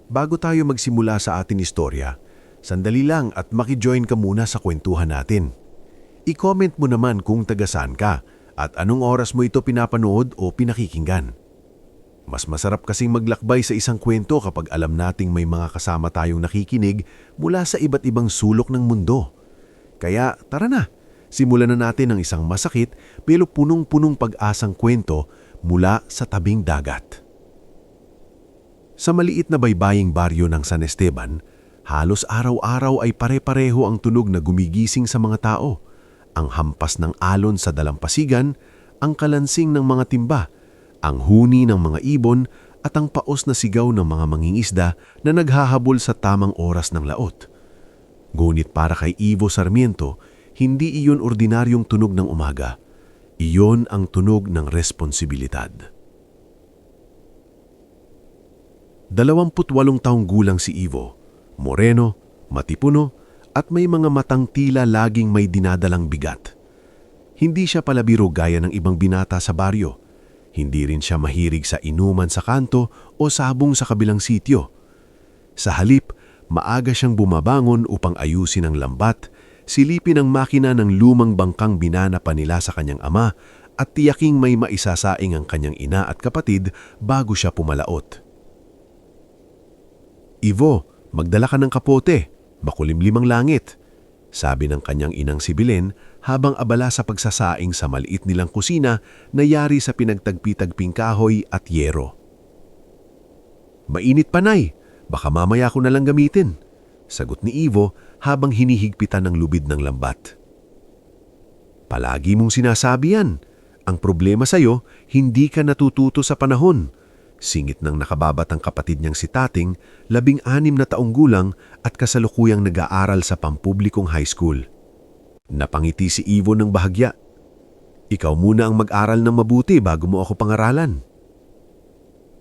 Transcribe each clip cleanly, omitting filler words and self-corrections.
Bago tayo magsimula sa ating istorya, sandali lang at maki-join ka muna sa kwentuhan natin. I-comment mo naman kung taga-saan ka at anong oras mo ito pinapanood o pinakikinggan. Mas masarap kasing maglakbay sa isang kwento kapag alam nating may mga kasama tayong nakikinig mula sa iba't ibang sulok ng mundo. Kaya tara na, simulan na natin ang isang masakit pero punong-punong pag-asang kwento mula sa tabing dagat. Sa maliit na baybaying baryo ng San Esteban, halos araw-araw ay pare-pareho ang tunog na gumigising sa mga tao. Ang hampas ng alon sa dalampasigan, ang kalansing ng mga timba, ang huni ng mga ibon at ang paos na sigaw ng mga mangingisda na naghahabol sa tamang oras ng laot. Ngunit para kay Ivo Sarmiento, hindi iyon ordinaryong tunog ng umaga. Iyon ang tunog ng responsibilidad. 28 taong gulang si Ivo, moreno, matipuno at may mga matang tila laging may dinadalang bigat. Hindi siya palabiro gaya ng ibang binata sa baryo. Hindi rin siya mahirig sa inuman sa kanto o sabong sa kabilang sitio. Sa halip, maaga siyang bumabangon upang ayusin ang lambat, silipin ang makina ng lumang bangkang binana pa nila sa kanyang ama at tiyaking may maisasaing ang kanyang ina at kapatid bago siya pumalaot. "Ivo, magdala ka ng kapote, makulimlim ang langit," sabi ng kanyang inang si Belen habang abala sa pagsasaing sa maliit nilang kusina na yari sa pinagtagpi-tagping kahoy at yero. "Mainit pa, Nay. Baka mamaya ko na lang gamitin," sagot ni Ivo habang hinihigpitan ng lubid ng lambat. "Palagi mong sinasabi yan. Ang problema sa'yo, hindi ka natututo sa panahon," singit ng nakababatang kapatid niyang si Tating, 16 na taong gulang at kasalukuyang nag-aaral sa pampublikong high school. Napangiti si Ivo ng bahagya. "Ikaw muna ang mag-aral ng mabuti bago mo ako pangaralan."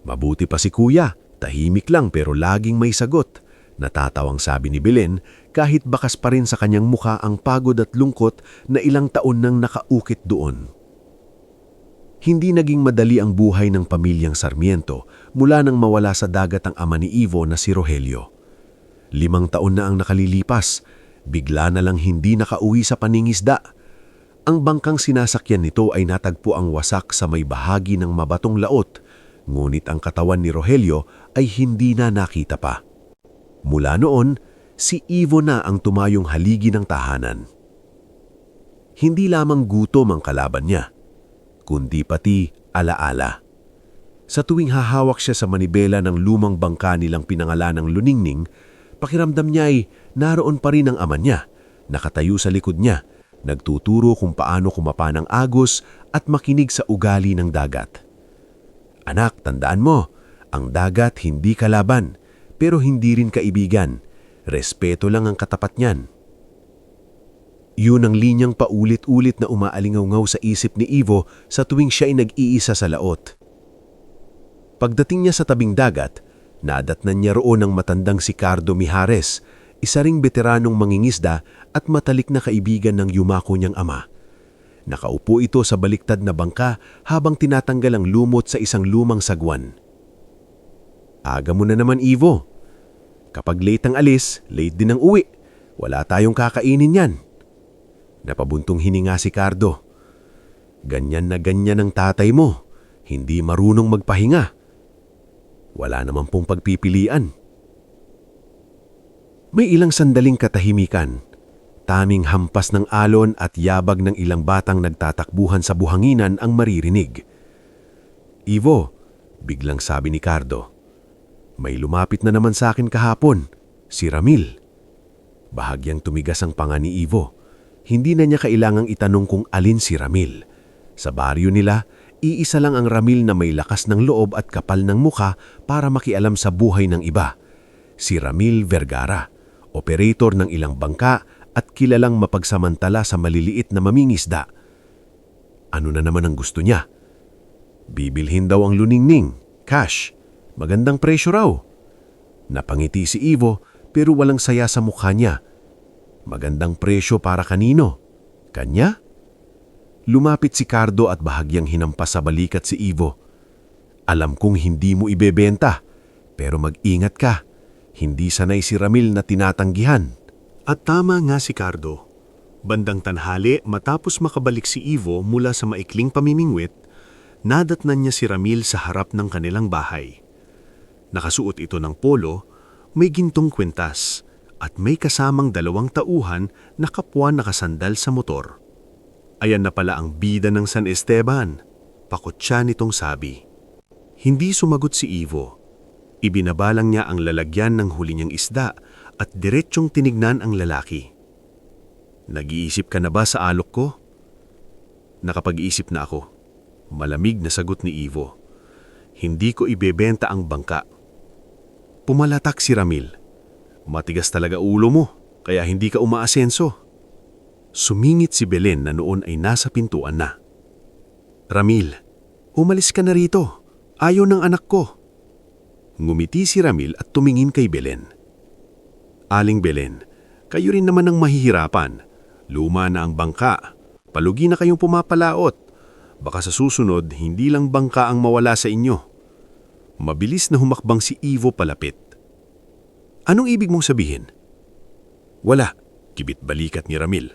"Mabuti pa si Kuya, tahimik lang pero laging may sagot," natatawang sabi ni Belen kahit bakas pa rin sa kanyang mukha ang pagod at lungkot na ilang taon nang nakaukit doon. Hindi naging madali ang buhay ng pamilyang Sarmiento mula nang mawala sa dagat ang ama ni Ivo na si Rogelio. 5 taon na ang nakalilipas, bigla na lang hindi nakauwi sa paningisda. Ang bangkang sinasakyan nito ay natagpo ang wasak sa may bahagi ng mabatong laot, ngunit ang katawan ni Rogelio ay hindi na nakita pa. Mula noon, si Ivo na ang tumayong haligi ng tahanan. Hindi lamang gutom ang kalaban niya, kundi pati alaala. Sa tuwing hahawak siya sa manibela ng lumang bangka nilang pinangalanang Luningning, pakiramdam niya ay naroon pa rin ang ama niya, nakatayo sa likod niya, nagtuturo kung paano kumapa ng agos at makinig sa ugali ng dagat. "Anak, tandaan mo, ang dagat hindi kalaban, pero hindi rin kaibigan. Respeto lang ang katapat niyan." Yun ang linyang paulit-ulit na umaalingaw sa isip ni Ivo sa tuwing siya ay nag-iisa sa laot. Pagdating niya sa tabing dagat, nadatnan niya roon ang matandang si Cardo Mijares, isa ring veteranong mangingisda at matalik na kaibigan ng yumako niyang ama. Nakaupo ito sa baliktad na bangka habang tinatanggal ang lumot sa isang lumang sagwan. "Aga mo na naman, Ivo. Kapag late ang alis, late din ang uwi. Wala tayong kakainin yan." Napabuntong hininga si Cardo. Ganyan na ganyan ang tatay mo, hindi marunong magpahinga. Wala naman pong pagpipilian." May ilang sandaling katahimikan, taming hampas ng alon at yabag ng ilang batang nagtatakbuhan sa buhanginan ang maririnig. "Ivo," biglang sabi ni Cardo, "may lumapit na naman sa akin kahapon, si Ramil." Bahagyang tumigas ang panga ni Ivo. Hindi na niya kailangang itanong kung alin si Ramil. Sa baryo nila, iisa lang ang Ramil na may lakas ng loob at kapal ng mukha para makialam sa buhay ng iba. Si Ramil Vergara, operator ng ilang bangka at kilalang mapagsamantala sa maliliit na mamingisda. Ano na naman ang gusto niya? Bibilhin daw ang Luningning, cash, magandang presyo raw. Napangiti si Ivo pero walang saya sa mukha niya. Magandang presyo para kanino? Kanya? Lumapit si Cardo at bahagyang hinampas sa balikat si Ivo. "Alam kong hindi mo ibebenta, pero mag-ingat ka. Hindi sanay si Ramil na tinatanggihan. At tama nga si Cardo. Bandang tanghali matapos makabalik si Ivo mula sa maikling pamimingwit, nadatnan niya si Ramil sa harap ng kanilang bahay. Nakasuot ito ng polo, may gintong kwintas, at may kasamang 2 tauhan na kapwa nakasandal sa motor. Ayan na pala ang bida ng San Esteban, pakotsa nitong sabi. Hindi sumagot si Ivo. Ibinabalang niya ang lalagyan ng huli niyang isda at diretsyong tinignan ang lalaki. Nag-iisip ka na ba sa alok ko? Nakapag-iisip na ako. Malamig na sagot ni Ivo. Hindi ko ibebenta ang bangka. Pumalatak si Ramil. Matigas talaga ulo mo, kaya hindi ka umaasenso. Sumingit si Belen na noon ay nasa pintuan na. Ramil, umalis ka na rito. Ayaw ng anak ko. Ngumiti si Ramil at tumingin kay Belen. Aling Belen, kayo rin naman ang mahihirapan. Luma na ang bangka. Palugi na kayong pumapalaot. Baka sa susunod, hindi lang bangka ang mawala sa inyo. Mabilis na humakbang si Ivo palapit. Anong ibig mong sabihin? Wala, kibit balikat ni Ramil.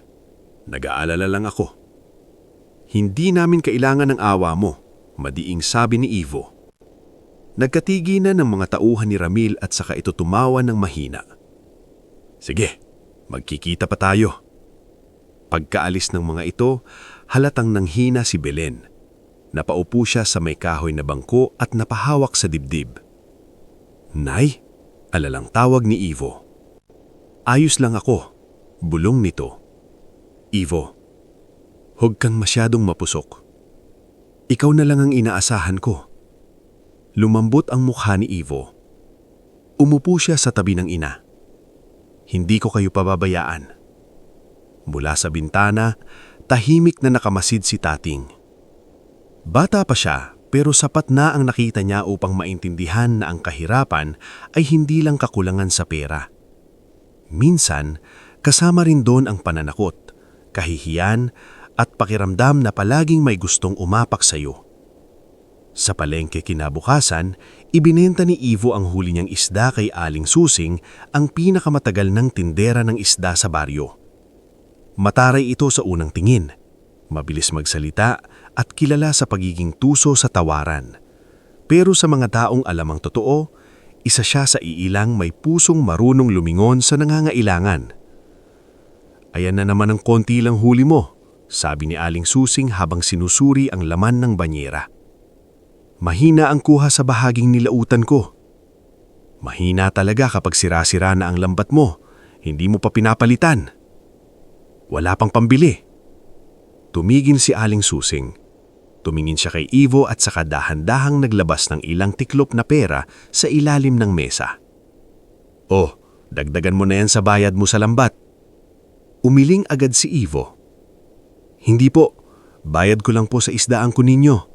Nag-aalala lang ako. Hindi namin kailangan ng awa mo, madiing sabi ni Ivo. Nagkatigi na ng mga tauhan ni Ramil at saka ito tumawa ng mahina. Sige, magkikita pa tayo. Pagkaalis ng mga ito, halatang nanghina si Belen. Napaupo siya sa may kahoy na bangko at napahawak sa dibdib. Nay, alalang tawag ni Ivo. Ayos lang ako, bulong nito. Ivo, huwag kang masyadong mapusok. Ikaw na lang ang inaasahan ko. Lumambot ang mukha ni Ivo. Umupo siya sa tabi ng ina. Hindi ko kayo pababayaan. Mula sa bintana, tahimik na nakamasid si Tating. Bata pa siya, pero sapat na ang nakita niya upang maintindihan na ang kahirapan ay hindi lang kakulangan sa pera. Minsan, kasama rin doon ang pananakot, kahihiyan at pakiramdam na palaging may gustong umapak sa iyo. Sa palengke kinabukasan, ibinenta ni Ivo ang huli niyang isda kay Aling Susing, ang pinakamatagal ng tindera ng isda sa baryo. Mataray ito sa unang tingin, mabilis magsalita at kilala sa pagiging tuso sa tawaran. Pero sa mga taong alamang totoo, isa siya sa iilang may pusong marunong lumingon sa nangangailangan. Ayan na naman ang konti lang huli mo, sabi ni Aling Susing habang sinusuri ang laman ng banyera. Mahina ang kuha sa bahaging nilautan ko. Mahina talaga kapag sira-sira na ang lambat mo, hindi mo pa pinapalitan. Wala pang pambili. Tumigil si Aling Susing. Tumingin siya kay Ivo at saka dahan-dahang naglabas ng ilang tiklop na pera sa ilalim ng mesa. Oh, dagdagan mo na yan sa bayad mo sa lambat. Umiling agad si Ivo. Hindi po, bayad ko lang po sa isdaan ko ninyo.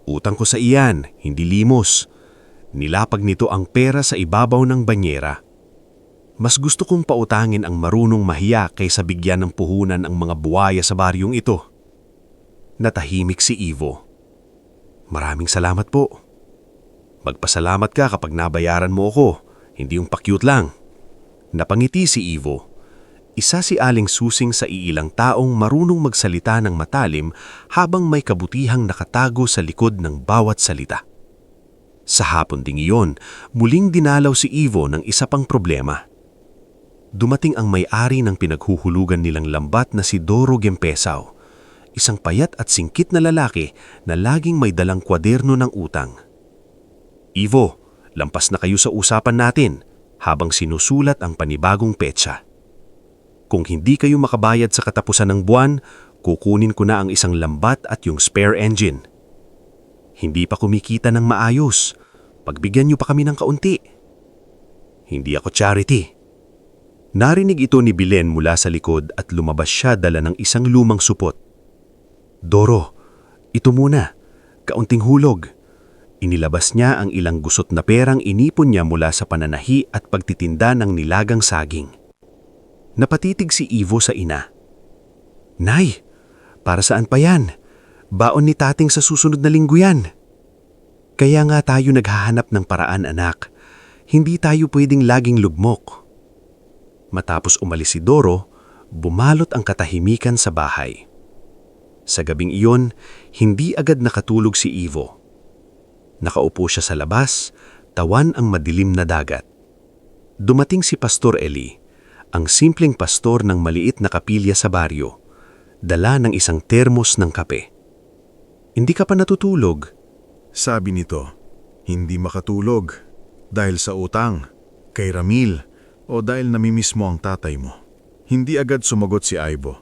Utang ko sa iyan, hindi limos. Nilapag nito ang pera sa ibabaw ng banyera. Mas gusto kong pautangin ang marunong mahiya kaysa bigyan ng puhunan ang mga buwaya sa baryong ito. Natahimik si Ivo. Maraming salamat po. Magpasalamat ka kapag nabayaran mo ako, hindi yung pakyut lang. Napangiti si Ivo. Isa si Aling Susing sa iilang taong marunong magsalita ng matalim habang may kabutihang nakatago sa likod ng bawat salita. Sa hapon ding iyon, muling dinalaw si Ivo ng isa pang problema. Dumating ang may-ari ng pinaghuhulugan nilang lambat na si Doro Gempesaw, isang payat at singkit na lalaki na laging may dalang kwaderno ng utang. Ivo, lampas na kayo sa usapan natin habang sinusulat ang panibagong petsa. Kung hindi kayo makabayad sa katapusan ng buwan, kukunin ko na ang isang lambat at yung spare engine. Hindi pa kumikita ng maayos. Pagbigyan niyo pa kami ng kaunti. Hindi ako charity. Narinig ito ni Belen mula sa likod at lumabas siya dala ng isang lumang supot. Doro, ito muna, kaunting hulog. Inilabas niya ang ilang gusot na perang inipon niya mula sa pananahi at pagtitinda ng nilagang saging. Napatitig si Ivo sa ina. Nay, para saan pa yan? Baon ni tating sa susunod na linggo yan. Kaya nga tayo naghahanap ng paraan, anak. Hindi tayo pwedeng laging lugmok. Matapos umalis si Doro, bumalot ang katahimikan sa bahay. Sa gabing iyon, hindi agad nakatulog si Ivo. Nakaupo siya sa labas, tawan ang madilim na dagat. Dumating si Pastor Eli, ang simpleng pastor ng maliit na kapilya sa baryo, dala ng isang termos ng kape. Hindi ka pa natutulog? Sabi nito, hindi makatulog dahil sa utang, kay Ramil o dahil namimiss mo ang tatay mo. Hindi agad sumagot si Ivo.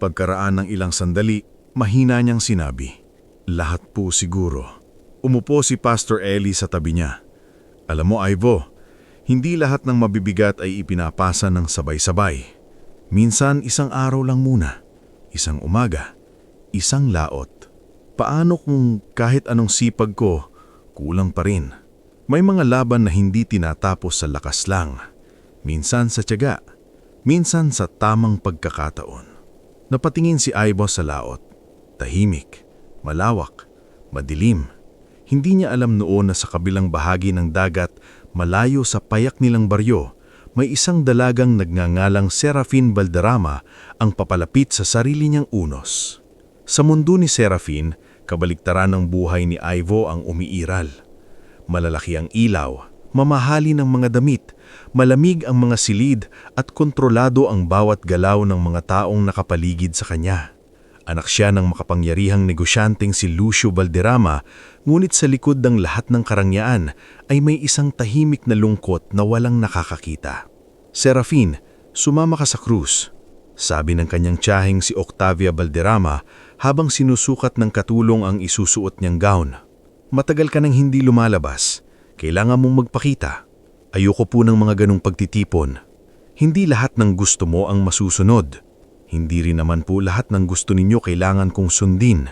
Pagkaraan ng ilang sandali, mahina niyang sinabi, lahat po siguro. Umupo si Pastor Eli sa tabi niya. Alam mo Ivo, hindi lahat ng mabibigat ay ipinapasa ng sabay-sabay. Minsan isang araw lang muna, isang umaga, isang laot. Paano kung kahit anong sipag ko, kulang pa rin? May mga laban na hindi tinatapos sa lakas lang. Minsan sa tiyaga, minsan sa tamang pagkakataon. Napatingin si Ivo sa laot. Tahimik, malawak, madilim. Hindi niya alam noon na sa kabilang bahagi ng dagat, malayo sa payak nilang baryo, may isang dalagang nagngangalang Serafin Valderrama ang papalapit sa sarili niyang unos. Sa mundo ni Serafin, kabaliktaran ng buhay ni Ivo ang umiiral. Malalaki ang ilaw, mamahali ng mga damit, malamig ang mga silid at kontrolado ang bawat galaw ng mga taong nakapaligid sa kanya. Anak siya ng makapangyarihang negosyanteng si Lucio Valderrama, ngunit sa likod ng lahat ng karangyaan ay may isang tahimik na lungkot na walang nakakakita. Serafin, sumama ka sa krus, sabi ng kanyang tiyaheng si Octavia Valderrama habang sinusukat ng katulong ang isusuot niyang gown. Matagal ka nang hindi lumalabas, kailangan mong magpakita. Ayoko po ng mga ganong pagtitipon. Hindi lahat ng gusto mo ang masusunod. Hindi rin naman po lahat ng gusto ninyo kailangan kong sundin.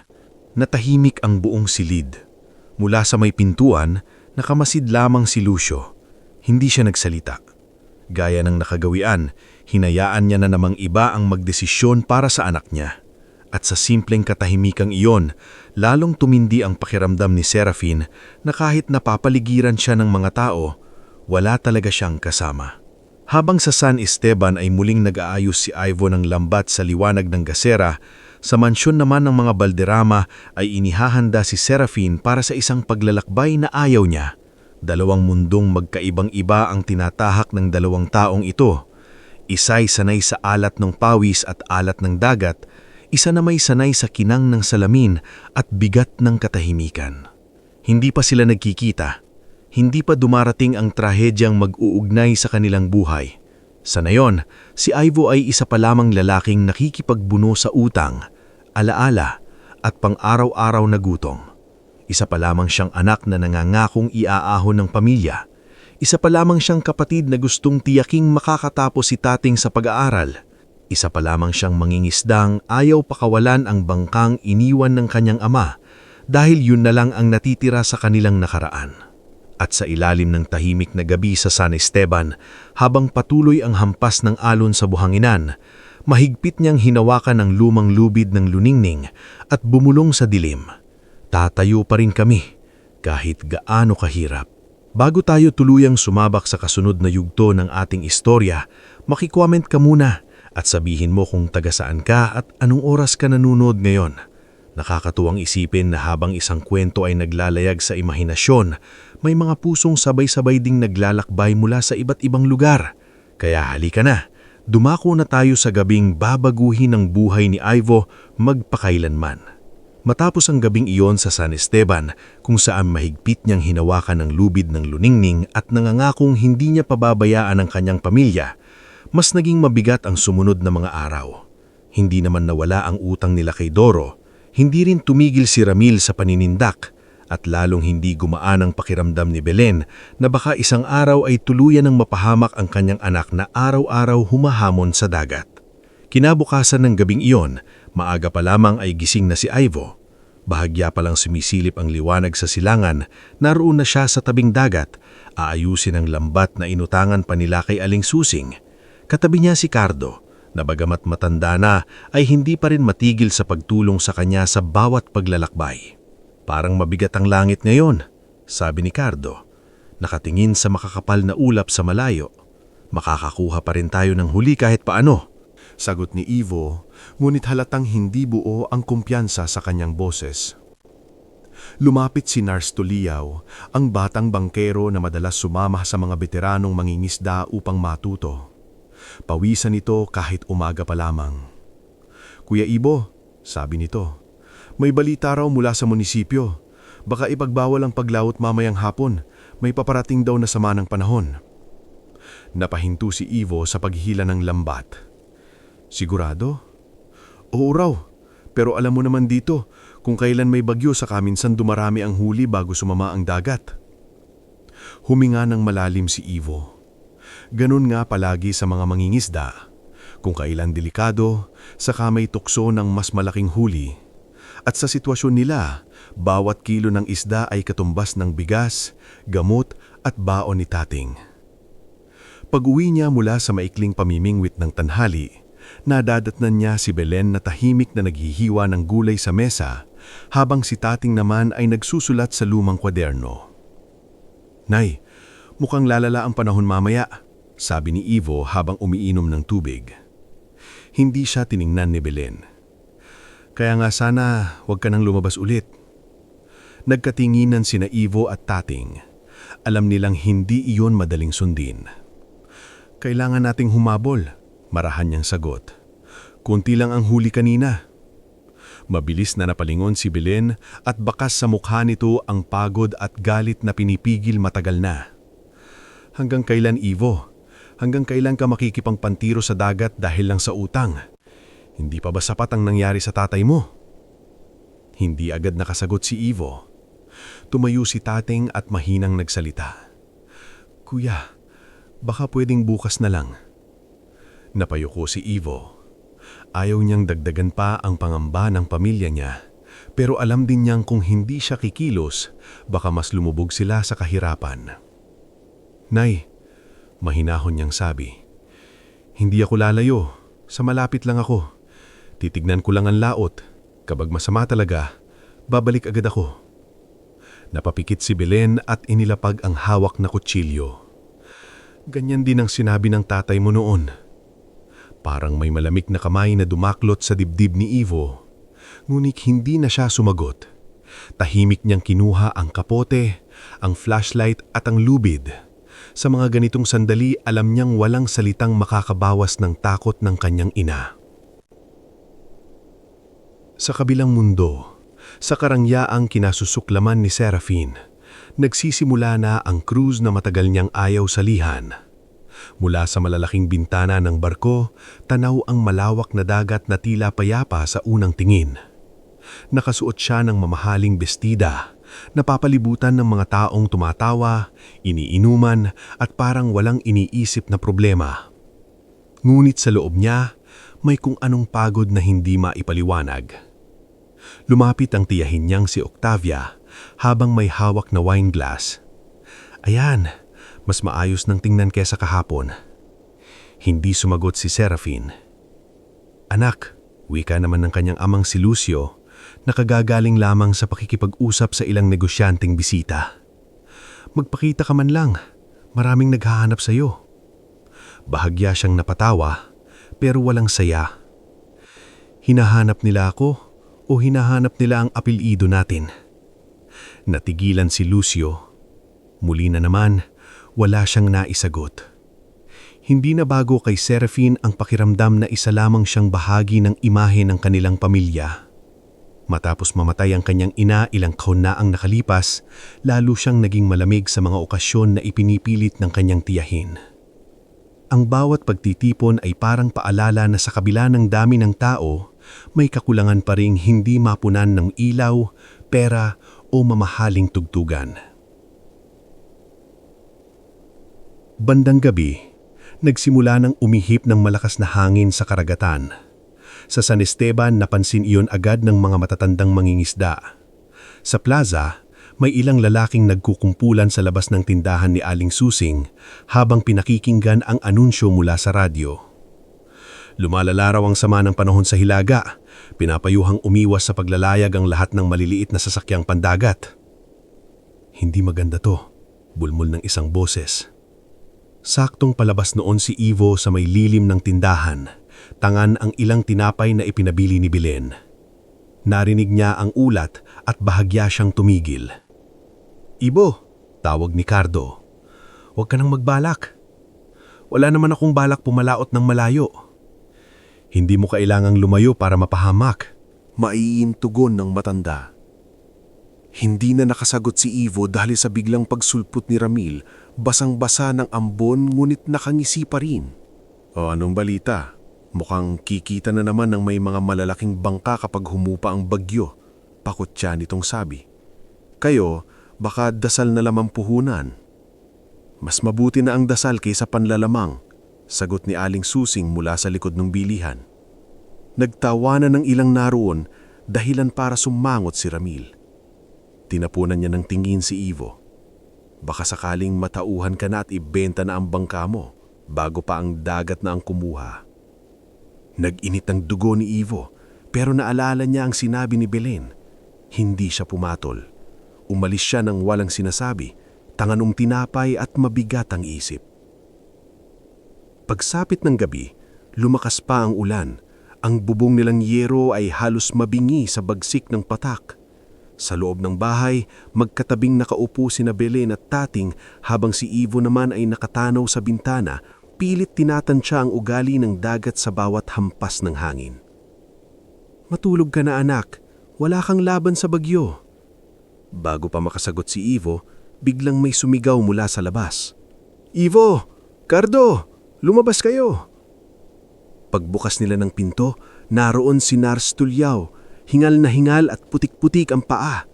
Natahimik ang buong silid. Mula sa may pintuan, nakamasid lamang si Lucio. Hindi siya nagsalita. Gaya ng nakagawian, hinayaan niya na namang iba ang magdesisyon para sa anak niya. At sa simpleng katahimikang iyon, lalong tumindi ang pakiramdam ni Serafin na kahit napapaligiran siya ng mga tao, wala talaga siyang kasama. Habang sa San Esteban ay muling nag-aayos si Ivo ng lambat sa liwanag ng gasera, sa mansyon naman ng mga Valderrama ay inihahanda si Serafin para sa isang paglalakbay na ayaw niya. Dalawang mundong magkaibang-iba ang tinatahak ng dalawang taong ito. Isa'y sanay sa alat ng pawis at alat ng dagat, isa na may sanay sa kinang ng salamin at bigat ng katahimikan. Hindi pa sila nagkikita. Hindi pa dumarating ang trahedyang mag-uugnay sa kanilang buhay. Sa nayon, si Ivo ay isa pa lamang lalaking nakikipagbuno sa utang, alaala at pang-araw-araw na gutom. Isa pa lamang siyang anak na nangangakong iaahon ng pamilya. Isa pa lamang siyang kapatid na gustong tiyaking makakatapos si tating sa pag-aaral. Isa pa lamang siyang mangingisdang ayaw pakawalan ang bangkang iniwan ng kanyang ama dahil yun na lang ang natitira sa kanilang nakaraan. At sa ilalim ng tahimik na gabi sa San Esteban, habang patuloy ang hampas ng alon sa buhanginan, mahigpit niyang hinawakan ang lumang lubid ng luningning at bumulong sa dilim. Tatayo pa rin kami, kahit gaano kahirap. Bago tayo tuluyang sumabak sa kasunod na yugto ng ating istorya, maki-comment ka muna at sabihin mo kung taga saan ka at anong oras ka nanonood ngayon. Nakakatuwang isipin na habang isang kwento ay naglalayag sa imahinasyon, may mga pusong sabay-sabay ding naglalakbay mula sa iba't ibang lugar. Kaya halika na, dumako na tayo sa gabing babaguhin ng buhay ni Ivo magpakailanman. Matapos ang gabing iyon sa San Esteban, kung saan mahigpit niyang hinawakan ang lubid ng luningning at nangangakong hindi niya pababayaan ang kanyang pamilya, mas naging mabigat ang sumunod na mga araw. Hindi naman nawala ang utang nila kay Doro, hindi rin tumigil si Ramil sa paninindak, at lalong hindi gumaan ang pakiramdam ni Belen na baka isang araw ay tuluyan ng mapahamak ang kanyang anak na araw-araw humahamon sa dagat. Kinabukasan ng gabing iyon, maaga pa lamang ay gising na si Ivo. Bahagya pa lang sumisilip ang liwanag sa silangan, naroon na siya sa tabing dagat, aayusin ang lambat na inutangan pa nila kay Aling Susing. Katabi niya si Cardo, na bagamat matanda na ay hindi pa rin matigil sa pagtulong sa kanya sa bawat paglalakbay. Parang mabigat ang langit ngayon, sabi ni Cardo. Nakatingin sa makakapal na ulap sa malayo. Makakakuha pa rin tayo ng huli kahit paano. Sagot ni Ivo, ngunit halatang hindi buo ang kumpiyansa sa kanyang boses. Lumapit si Nars Tuliao, ang batang bangkero na madalas sumama sa mga veteranong mangingisda upang matuto. Pawisan ito kahit umaga pa lamang. Kuya Ivo, sabi nito, may balita raw mula sa munisipyo. Baka ipagbawal ang paglaot mamayang hapon, may paparating daw na sama ng panahon. Napahinto si Ivo sa paghihila ng lambat. Sigurado? Oo raw, pero alam mo naman dito, kung kailan may bagyo saka minsan dumarami ang huli bago sumama ang dagat. Huminga ng malalim si Ivo. Ganun nga palagi sa mga mangingisda. Kung kailan delikado, saka may tukso ng mas malaking huli. At sa sitwasyon nila, bawat kilo ng isda ay katumbas ng bigas, gamot at baon ni Tating. Pag-uwi niya mula sa maikling pamimingwit ng tanghali, nadadatnan niya si Belen na tahimik na naghihiwa ng gulay sa mesa habang si Tating naman ay nagsusulat sa lumang kwaderno. Nay, mukhang lalala ang panahon mamaya, sabi ni Ivo habang umiinom ng tubig. Hindi siya tiningnan ni Belen. Kaya nga sana huwag ka nang lumabas ulit. Nagkatinginan sina Ivo at Tating. Alam nilang hindi iyon madaling sundin. Kailangan nating humabol, marahan niyang sagot. Kunti lang ang huli kanina. Mabilis na napalingon si Belen at bakas sa mukha nito ang pagod at galit na pinipigil matagal na. Hanggang kailan, Ivo? Hanggang kailan ka makikipangpantiro sa dagat dahil lang sa utang? Hindi pa ba sapat ang nangyari sa tatay mo? Hindi agad nakasagot si Ivo. Tumayo si Tating at mahinang nagsalita. Kuya, baka pwedeng bukas na lang. Napayuko si Ivo. Ayaw niyang dagdagan pa ang pangamba ng pamilya niya, pero alam din niyang kung hindi siya kikilos, baka mas lumubog sila sa kahirapan. Nay, mahinahon niyang sabi, hindi ako lalayo, sa malapit lang ako. Titignan ko lang ang laot, kapag masama talaga, babalik agad ako. Napapikit si Belen at inilapag ang hawak na kutsilyo. Ganyan din ang sinabi ng tatay mo noon. Parang may malamig na kamay na dumaklot sa dibdib ni Ivo. Ngunit hindi na siya sumagot. Tahimik niyang kinuha ang kapote, ang flashlight at ang lubid. Sa mga ganitong sandali, alam niyang walang salitang makakabawas ng takot ng kanyang ina. Sa kabilang mundo, sa karangyaang kinasusuklaman ni Serafin, nagsisimula na ang cruise na matagal niyang ayaw salihan. Mula sa malalaking bintana ng barko, tanaw ang malawak na dagat na tila payapa sa unang tingin. Nakasuot siya ng mamahaling bestida, napapalibutan ng mga taong tumatawa, iniinuman at parang walang iniisip na problema. Ngunit sa loob niya, may kung anong pagod na hindi maipaliwanag. Lumapit ang tiyahin niyang si Octavia habang may hawak na wine glass. Ayan, mas maayos ng tingnan kesa kahapon. Hindi sumagot si Serafin. Anak, wika naman ng kanyang amang si Lucio, nakagagaling lamang sa pakikipag-usap sa ilang negosyanteng bisita. Magpakita ka man lang, maraming naghahanap sa iyo. Bahagya siyang napatawa, pero walang saya. Hinahanap nila ako o hinahanap nila ang apelyido natin? Natigilan si Lucio. Muli na naman, wala siyang naisagot. Hindi na bago kay Serafin ang pakiramdam na isa lamang siyang bahagi ng imahe ng kanilang pamilya. Matapos mamatay ang kanyang ina ilang taon na ang nakalipas, lalo siyang naging malamig sa mga okasyon na ipinipilit ng kanyang tiyahin. Ang bawat pagtitipon ay parang paalala na sa kabila ng dami ng tao, may kakulangan pa ring hindi mapunan ng ilaw, pera o mamahaling tugtugan. Bandang gabi, nagsimula ng umihip ng malakas na hangin sa karagatan. Sa San Esteban, napansin iyon agad ng mga matatandang mangingisda. Sa plaza, may ilang lalaking nagkukumpulan sa labas ng tindahan ni Aling Susing habang pinakikinggan ang anunsyo mula sa radyo. Lumalala raw ang sama ng panahon sa Hilaga, pinapayuhang umiwas sa paglalayag ang lahat ng maliliit na sasakyang pandagat. Hindi maganda to, Bulmol ng isang boses. Saktong palabas noon si Ivo sa may lilim ng tindahan, tangan ang ilang tinapay na ipinabili ni Belen. Narinig niya ang ulat at bahagya siyang tumigil. "Ivo," tawag ni Cardo. "Huwag ka nang magbalak. Wala naman akong balak pumalaot ng malayo. Hindi mo kailangang lumayo para mapahamak." Maiintugon ng matanda. Hindi na nakasagot si Ivo dahil sa biglang pagsulpot ni Ramil, basang-basa ng ambon ngunit nakangisi pa rin. O anong balita? Mukhang kikita na naman ng may mga malalaking bangka kapag humupa ang bagyo. Pakutya nitong sabi. Kayo, baka dasal na lamang puhunan. Mas mabuti na ang dasal kaysa panlalamang, sagot ni Aling Susing mula sa likod ng bilihan. Nagtawanan ng ilang naroon dahilan para sumangot si Ramil. Tinapunan niya ng tingin si Ivo. Baka sakaling matauhan ka na at ibenta na ang bangka mo bago pa ang dagat na ang kumuha. Nag-init ang dugo ni Ivo pero naalala niya ang sinabi ni Belen. Hindi siya pumatol. Umalis siya ng walang sinasabi, tanganong tinapay at mabigat ang isip. Pagsapit ng gabi, lumakas pa ang ulan. Ang bubong nilang yero ay halos mabingi sa bagsik ng patak. Sa loob ng bahay, magkatabing nakaupo sina Belen at Tating habang si Ivo naman ay nakatanaw sa bintana, pilit tinatansya ang ugali ng dagat sa bawat hampas ng hangin. "Matulog ka na anak, wala kang laban sa bagyo." Bago pa makasagot si Ivo, biglang may sumigaw mula sa labas. "Ivo! Cardo! Lumabas kayo!" Pagbukas nila ng pinto, naroon si Nars Tulyao. Hingal na hingal at putik-putik ang paa.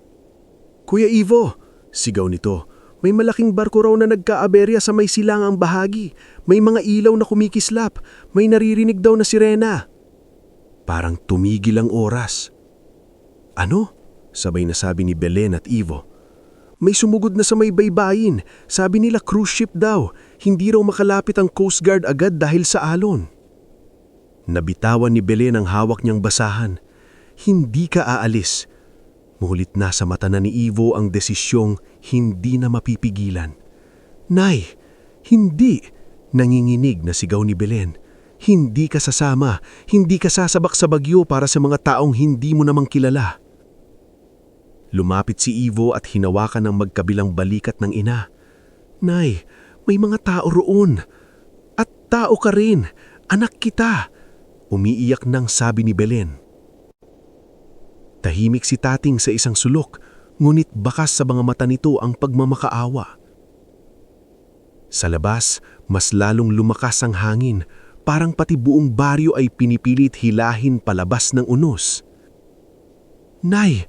"Kuya Ivo," sigaw nito, "may malaking barko raw na nagkaaberya sa may silangang bahagi. May mga ilaw na kumikislap. May naririnig daw na sirena." Parang tumigil ang oras. "Ano?" sabay na sabi ni Belen at Ivo. "May sumugod na sa may baybayin. Sabi nila cruise ship daw. Hindi raw makalapit ang Coast Guard agad dahil sa alon." Nabitawan ni Belen ang hawak niyang basahan. "Hindi ka aalis." Mulit na sa mata na ni Ivo ang desisyong hindi na mapipigilan. "Nay, hindi!" Nanginginig na sigaw ni Belen. "Hindi ka sasama, hindi ka sasabak sa bagyo para sa mga taong hindi mo namang kilala." Lumapit si Ivo at hinawakan ng magkabilang balikat ng ina. "Nay, may mga tao roon. At tao ka rin, anak kita." Umiiyak nang sabi ni Belen. Tahimik si Tating sa isang sulok, ngunit bakas sa mga mata nito ang pagmamakaawa. Sa labas, mas lalong lumakas ang hangin, parang pati buong baryo ay pinipilit hilahin palabas ng unos. "Nay,"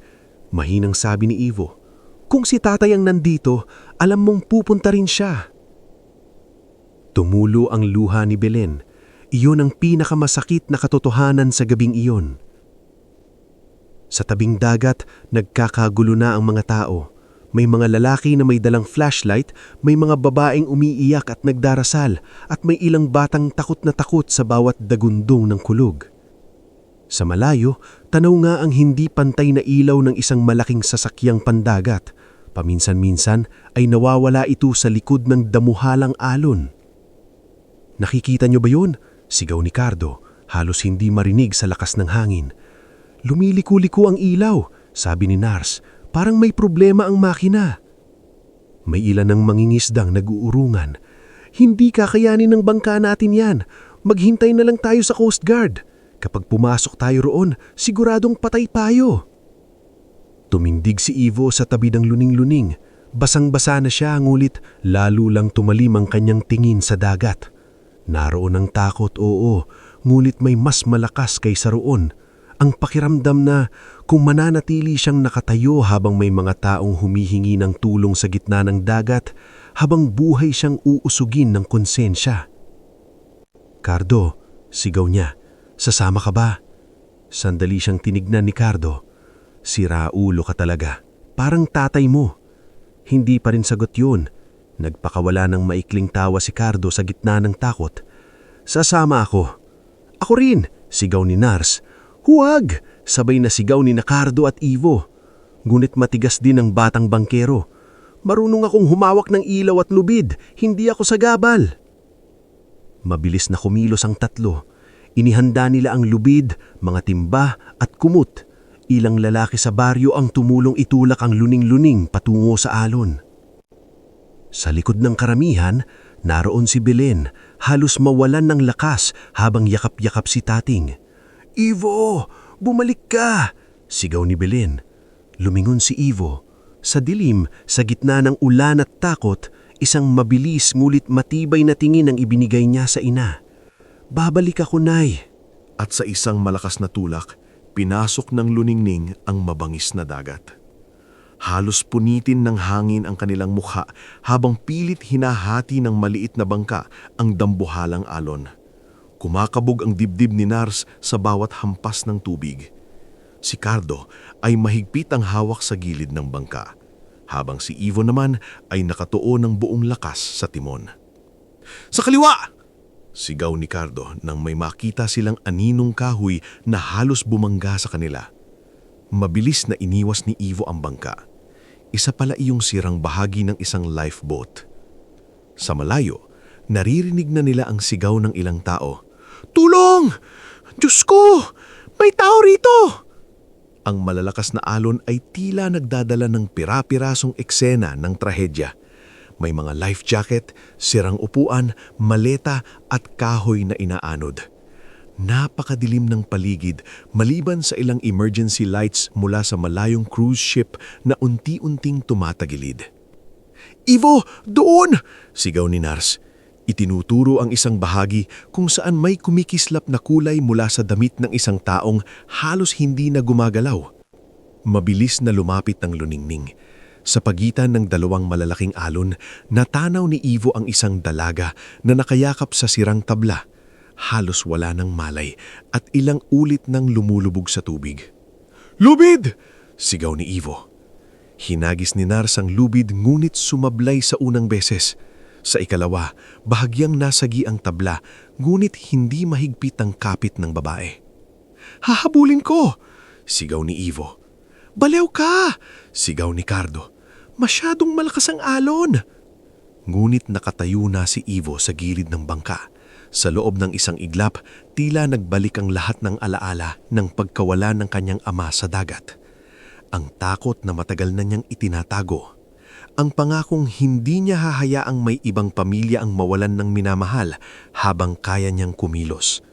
mahinang sabi ni Ivo, "kung si tatay ang nandito, alam mong pupunta rin siya." Tumulo ang luha ni Belen. Iyon ang pinakamasakit na katotohanan sa gabing iyon. Sa tabing dagat, nagkakagulo na ang mga tao. May mga lalaki na may dalang flashlight, may mga babaeng umiiyak at nagdarasal, at may ilang batang takot na takot sa bawat dagundong ng kulog. Sa malayo, tanaw nga ang hindi pantay na ilaw ng isang malaking sasakyang pandagat. Paminsan-minsan ay nawawala ito sa likod ng damuhalang alon. "Nakikita niyo ba yun?" sigaw ni Cardo, halos hindi marinig sa lakas ng hangin. "Lumiliko-liko ang ilaw," sabi ni Nars. "Parang may problema ang makina." May ilan ng mangingisdang nag-uurungan. "Hindi kakayanin ng bangka natin yan. Maghintay na lang tayo sa Coast Guard. Kapag pumasok tayo roon, siguradong patay tayo." Tumindig si Ivo sa tabi ng luning-luning. Basang-basa na siya, ngulit lalo lang tumalim ang kanyang tingin sa dagat. Naroon ang takot, oo, ngulit may mas malakas kaysa roon. Ang pakiramdam na kung mananatili siyang nakatayo habang may mga taong humihingi ng tulong sa gitna ng dagat, habang buhay siyang uusugin ng konsensya. "Cardo," sigaw niya, "sasama ka ba?" Sandali siyang tinignan ni Cardo. "Siraulo ka talaga. Parang tatay mo." Hindi pa rin sagot yun. Nagpakawala ng maikling tawa si Cardo sa gitna ng takot. "Sasama ako." "Ako rin," sigaw ni Nars. "Huwag!" sabay na sigaw ni Cardo at Ivo. Ngunit matigas din ang batang bangkero. Marunong akong humawak ng ilaw at lubid, hindi ako sagabal. Mabilis na kumilos ang tatlo. Inihanda nila ang lubid, mga timba at kumot. Ilang lalaki sa baryo ang tumulong itulak ang luning-luning patungo sa alon. Sa likod ng karamihan, naroon si Belen, halos mawalan ng lakas habang yakap-yakap si Tating. "Ivo, bumalik ka!" sigaw ni Belen. Lumingon si Ivo. Sa dilim, sa gitna ng ulan at takot, isang mabilis ngulit matibay na tingin ang ibinigay niya sa ina. "Babalik ako, Nay." At sa isang malakas na tulak, pinasok ng luningning ang mabangis na dagat. Halos punitin ng hangin ang kanilang mukha habang pilit hinahati ng maliit na bangka ang dambuhalang alon. Kumakabog ang dibdib ni Nars sa bawat hampas ng tubig. Si Cardo ay mahigpit ang hawak sa gilid ng bangka, habang si Ivo naman ay nakatuon ng buong lakas sa timon. "Sa kaliwa!" sigaw ni Cardo nang may makita silang aninong kahoy na halos bumangga sa kanila. Mabilis na iniwas ni Ivo ang bangka. Isa pala iyong sirang bahagi ng isang lifeboat. Sa malayo, naririnig na nila ang sigaw ng ilang tao. "Tulong! Diyos ko! May tao rito!" Ang malalakas na alon ay tila nagdadala ng pira-pirasong eksena ng trahedya. May mga life jacket, sirang upuan, maleta at kahoy na inaanod. Napakadilim ng paligid maliban sa ilang emergency lights mula sa malayong cruise ship na unti-unting tumatagilid. "Ivo, doon!" sigaw ni Nars. Itinuturo ang isang bahagi kung saan may kumikislap na kulay mula sa damit ng isang taong halos hindi na gumagalaw. Mabilis na lumapit ang luningning. Sa pagitan ng dalawang malalaking alon, natanaw ni Ivo ang isang dalaga na nakayakap sa sirang tabla. Halos wala ng malay at ilang ulit nang lumulubog sa tubig. "Lubid!" sigaw ni Ivo. Hinagis ni Nars ang lubid ngunit sumablay sa unang beses. Sa ikalawa, bahagyang nasagi ang tabla ngunit hindi mahigpit ang kapit ng babae. "Hahabulin ko!" sigaw ni Ivo. "Balew ka!" sigaw ni Cardo. "Masyadong malakas ang alon!" Ngunit nakatayo na si Ivo sa gilid ng bangka. Sa loob ng isang iglap, tila nagbalik ang lahat ng alaala ng pagkawala ng kanyang ama sa dagat. Ang takot na matagal na niyang itinatago. Ang pangakong hindi niya hahayaang may ibang pamilya ang mawalan ng minamahal habang kaya niyang kumilos.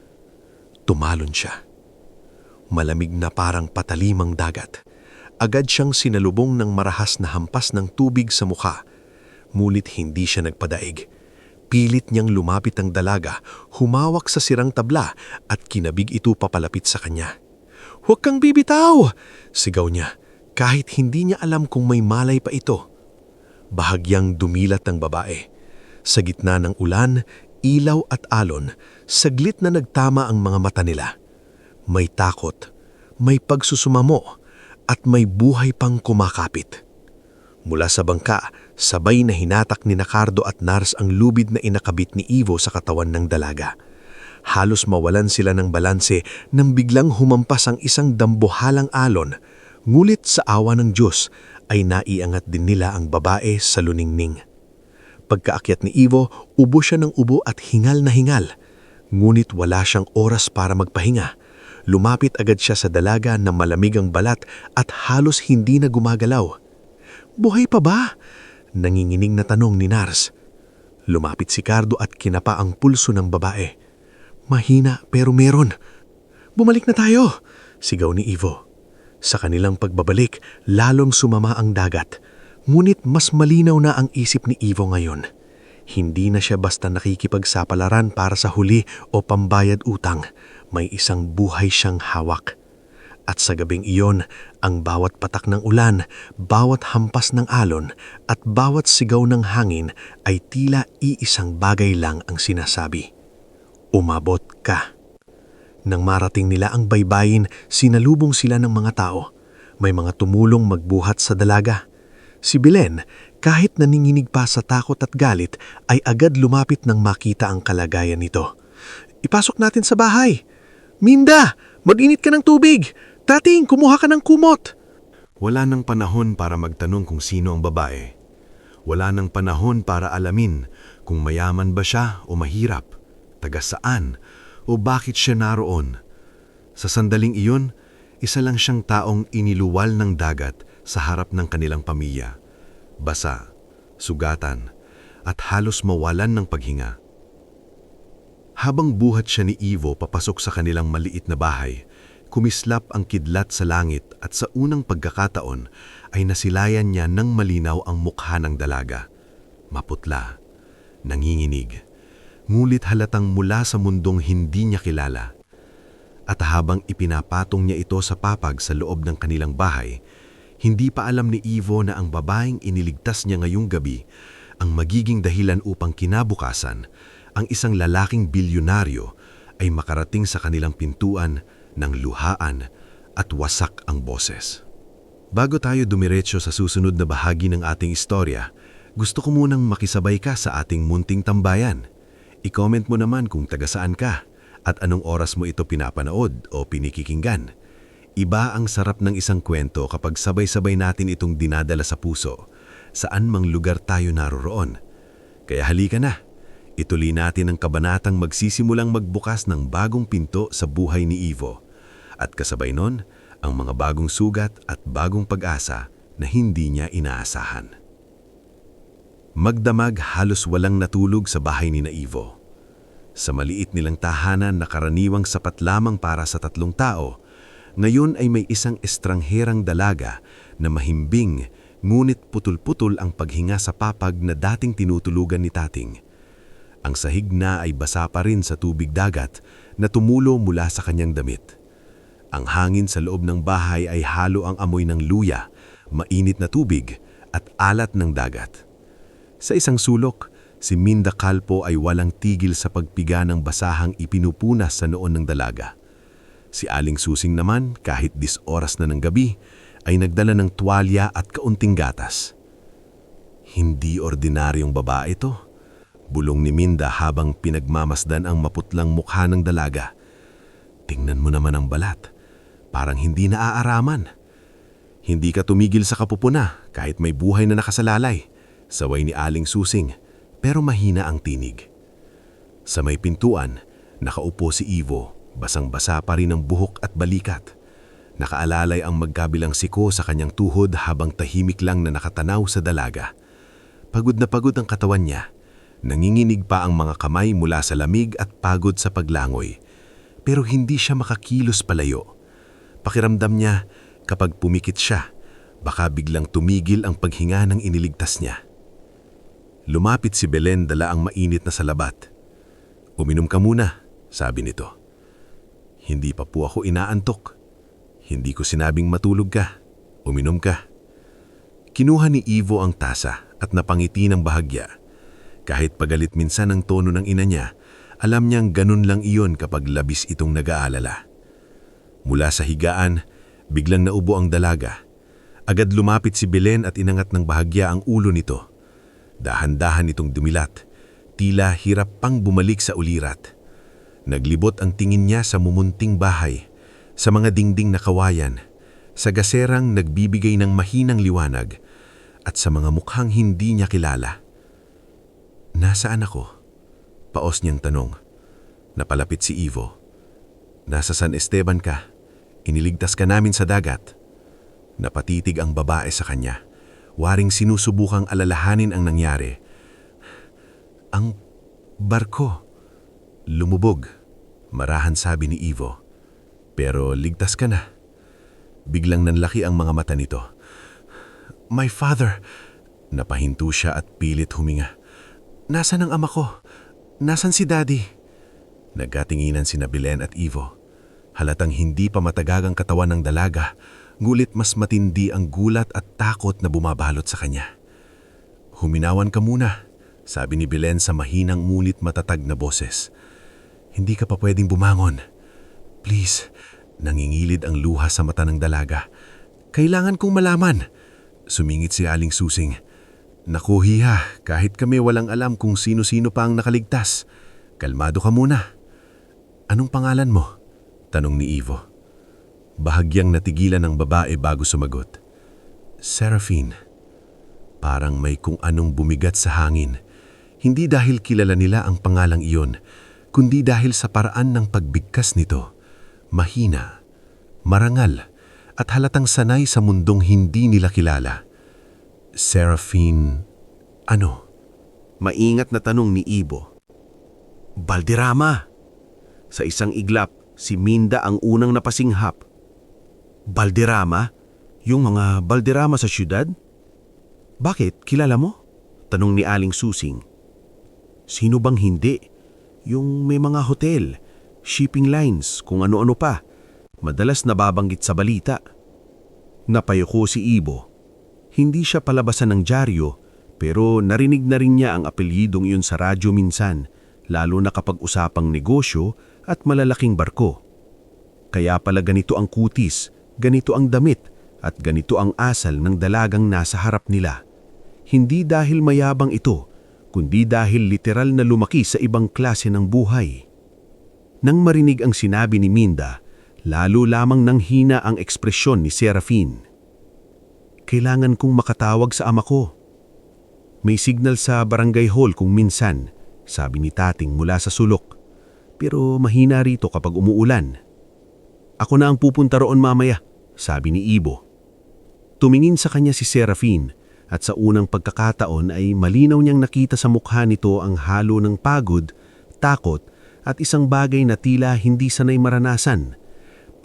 Tumalon siya. Malamig na parang patalimang dagat. Agad siyang sinalubong ng marahas na hampas ng tubig sa mukha. Ngunit hindi siya nagpadaig. Pilit niyang lumapit ang dalaga, humawak sa sirang tabla at kinabig ito papalapit sa kanya. "Huwag kang bibitaw!" sigaw niya, kahit hindi niya alam kung may malay pa ito. Bahagyang dumilat ang babae. Sa gitna ng ulan, ilaw at alon, saglit na nagtama ang mga mata nila. May takot, may pagsusumamo, at may buhay pang kumakapit. Mula sa bangka, sabay na hinatak ni Cardo at Nars ang lubid na inakabit ni Ivo sa katawan ng dalaga. Halos mawalan sila ng balanse nang biglang humampas ang isang dambuhalang alon, ngulit sa awa ng Diyos ay naiangat din nila ang babae sa luningning. Pagkaakyat ni Ivo, ubo siya ng ubo at hingal na hingal. Ngunit wala siyang oras para magpahinga. Lumapit agad siya sa dalaga na malamig ang balat at halos hindi na gumagalaw. "Buhay pa ba?" nanginginig na tanong ni Nars. Lumapit si Cardo at kinapa ang pulso ng babae. "Mahina pero meron." "Bumalik na tayo!" sigaw ni Ivo. Sa kanilang pagbabalik, lalong sumama ang dagat. Ngunit mas malinaw na ang isip ni Ivo ngayon. Hindi na siya basta nakikipagsapalaran para sa huli o pambayad utang. May isang buhay siyang hawak. At sa gabing iyon, ang bawat patak ng ulan, bawat hampas ng alon, at bawat sigaw ng hangin ay tila iisang bagay lang ang sinasabi. Umabot ka. Nang marating nila ang baybayin, sinalubong sila ng mga tao. May mga tumulong magbuhat sa dalaga. Si Belen, kahit naninginig pa sa takot at galit, ay agad lumapit nang makita ang kalagayan nito. "Ipasok natin sa bahay. Minda, mag-init ka ng tubig. Tating, kumuha ka ng kumot." Wala nang panahon para magtanong kung sino ang babae. Wala nang panahon para alamin kung mayaman ba siya o mahirap, taga saan, o bakit siya naroon. Sa sandaling iyon, isa lang siyang taong iniluwal ng dagat sa harap ng kanilang pamilya. Basa, sugatan, at halos mawalan ng paghinga. Habang buhat siya ni Ivo papasok sa kanilang maliit na bahay, kumislap ang kidlat sa langit at sa unang pagkakataon ay nasilayan niya ng malinaw ang mukha ng dalaga. Maputla, nanginginig, ngulit halatang mula sa mundong hindi niya kilala. At habang ipinapatong niya ito sa papag sa loob ng kanilang bahay, hindi pa alam ni Ivo na ang babaeng iniligtas niya ngayong gabi ang magiging dahilan upang kinabukasan ang isang lalaking bilyonaryo ay makarating sa kanilang pintuan ng luhaan at wasak ang boses. Bago tayo dumiretso sa susunod na bahagi ng ating istorya, gusto ko munang makisabay ka sa ating munting tambayan. I-comment mo naman kung taga saan ka at anong oras mo ito pinapanood o pinikikinggan. Iba ang sarap ng isang kwento kapag sabay-sabay natin itong dinadala sa puso, saan mang lugar tayo naroroon. Kaya halika na, ituloy natin ang kabanatang magsisimulang magbukas ng bagong pinto sa buhay ni Ivo. At kasabay nun, ang mga bagong sugat at bagong pag-asa na hindi niya inaasahan. Magdamag halos walang natulog sa bahay ni Ivo. Sa maliit nilang tahanan na karaniwang sapat lamang para sa 3 tao, ngayon ay may isang estrangherang dalaga na mahimbing ngunit putol-putol ang paghinga sa papag na dating tinutulugan ni Tating. Ang sahig na ay basa pa rin sa tubig dagat na tumulo mula sa kanyang damit. Ang hangin sa loob ng bahay ay halo ang amoy ng luya, mainit na tubig at alat ng dagat. Sa isang sulok, si Minda Calpo ay walang tigil sa pagpiga ng basahang ipinupunas sa noon ng dalaga. Si Aling Susing naman, kahit 10 oras na ng gabi, ay nagdala ng tuwalya at kaunting gatas. Hindi ordinaryong babae ito, bulong ni Minda habang pinagmamasdan ang maputlang mukha ng dalaga. Tingnan mo naman ang balat, parang hindi naaaraman. Hindi ka tumigil sa kapupuna kahit may buhay na nakasalalay, saway ni Aling Susing, pero mahina ang tinig. Sa may pintuan, nakaupo si Ivo, basang-basa pa rin ang buhok at balikat. Nakaalalay ang magkabilang siko sa kanyang tuhod habang tahimik lang na nakatanaw sa dalaga. Pagod na pagod ang katawan niya. Nanginginig pa ang mga kamay mula sa lamig at pagod sa paglangoy. Pero hindi siya makakilos palayo. Pakiramdam niya, kapag pumikit siya, baka biglang tumigil ang paghinga ng iniligtas niya. Lumapit si Belen dala ang mainit na salabat. "Uminom ka muna," sabi nito. "Hindi pa po ako inaantok. Hindi ko sinabing matulog ka. Uminom ka." Kinuha ni Ivo ang tasa at napangiti ng bahagya. Kahit pagalit minsan ang tono ng ina niya, alam niyang ganun lang iyon kapag labis itong nag-aalala. Mula sa higaan, biglang naubo ang dalaga. Agad lumapit si Belen at inangat ng bahagya ang ulo nito. Dahan-dahan itong dumilat, tila hirap pang bumalik sa ulirat. Naglibot ang tingin niya sa mumunting bahay, sa mga dingding na kawayan, sa gaserang nagbibigay ng mahinang liwanag, at sa mga mukhang hindi niya kilala. "Nasaan ako?" Paos niyang tanong. Napalapit si Ivo. "Nasa San Esteban ka. Iniligtas ka namin sa dagat." Napatitig ang babae sa kanya. Waring sinusubukang alalahanin ang nangyari. "Ang barko lumubog," marahan sabi ni Ivo. "Pero ligtas ka na." Biglang nanlaki ang mga mata nito. "My father," napahinto siya at pilit huminga. "Nasaan ang ama ko? Nasaan si Daddy?" Nagkatinginan sina Belen at Ivo. Halatang hindi pa matagagang katawan ng dalaga, ngulit mas matindi ang gulat at takot na bumabalot sa kanya. "Huminawan ka muna," sabi ni Belen sa mahinang ngunit matatag na boses. "Hindi ka pa pwedeng bumangon. Please." Nangingilid ang luha sa mata ng dalaga. "Kailangan kong malaman." Sumingit si Aling Susing. "Naku hiha, kahit kami walang alam kung sino-sino pa ang nakaligtas. Kalmado ka muna." "Anong pangalan mo?" tanong ni Ivo. Bahagyang natigilan ng babae bago sumagot. "Seraphine." Parang may kung anong bumigat sa hangin. Hindi dahil kilala nila ang pangalang iyon, kundi dahil sa paraan ng pagbigkas nito. Mahina, marangal, at halatang sanay sa mundong hindi nila kilala. Seraphine, ano? Maingat na tanong ni Ivo. Balderrama. Sa isang iglap, si Minda ang unang napasinghap. Balderrama? Yung mga balderrama sa syudad? Bakit? Kilala mo? Tanong ni Aling Susing. Sino bang hindi? Yung may mga hotel, shipping lines, kung ano-ano pa. Madalas nababanggit sa balita. Napayuko si Ivo. Hindi siya palabasan ng dyaryo, pero narinig na rin niya ang apelyidong iyon sa radyo minsan, lalo na kapag usapang negosyo at malalaking barko. Kaya pala ganito ang kutis, ganito ang damit, at ganito ang asal ng dalagang nasa harap nila. Hindi dahil mayabang ito, kundi dahil literal na lumaki sa ibang klase ng buhay. Nang marinig ang sinabi ni Minda, lalo lamang nang hina ang ekspresyon ni Seraphine. Kailangan kong makatawag sa ama ko. May signal sa barangay hall kung minsan, sabi ni Tating mula sa sulok. Pero mahina rito kapag umuulan. Ako na ang pupunta roon mamaya, sabi ni Ivo. Tumingin sa kanya si Seraphine at sa unang pagkakataon ay malinaw niyang nakita sa mukha nito ang halo ng pagod, takot at isang bagay na tila hindi sanay maranasan.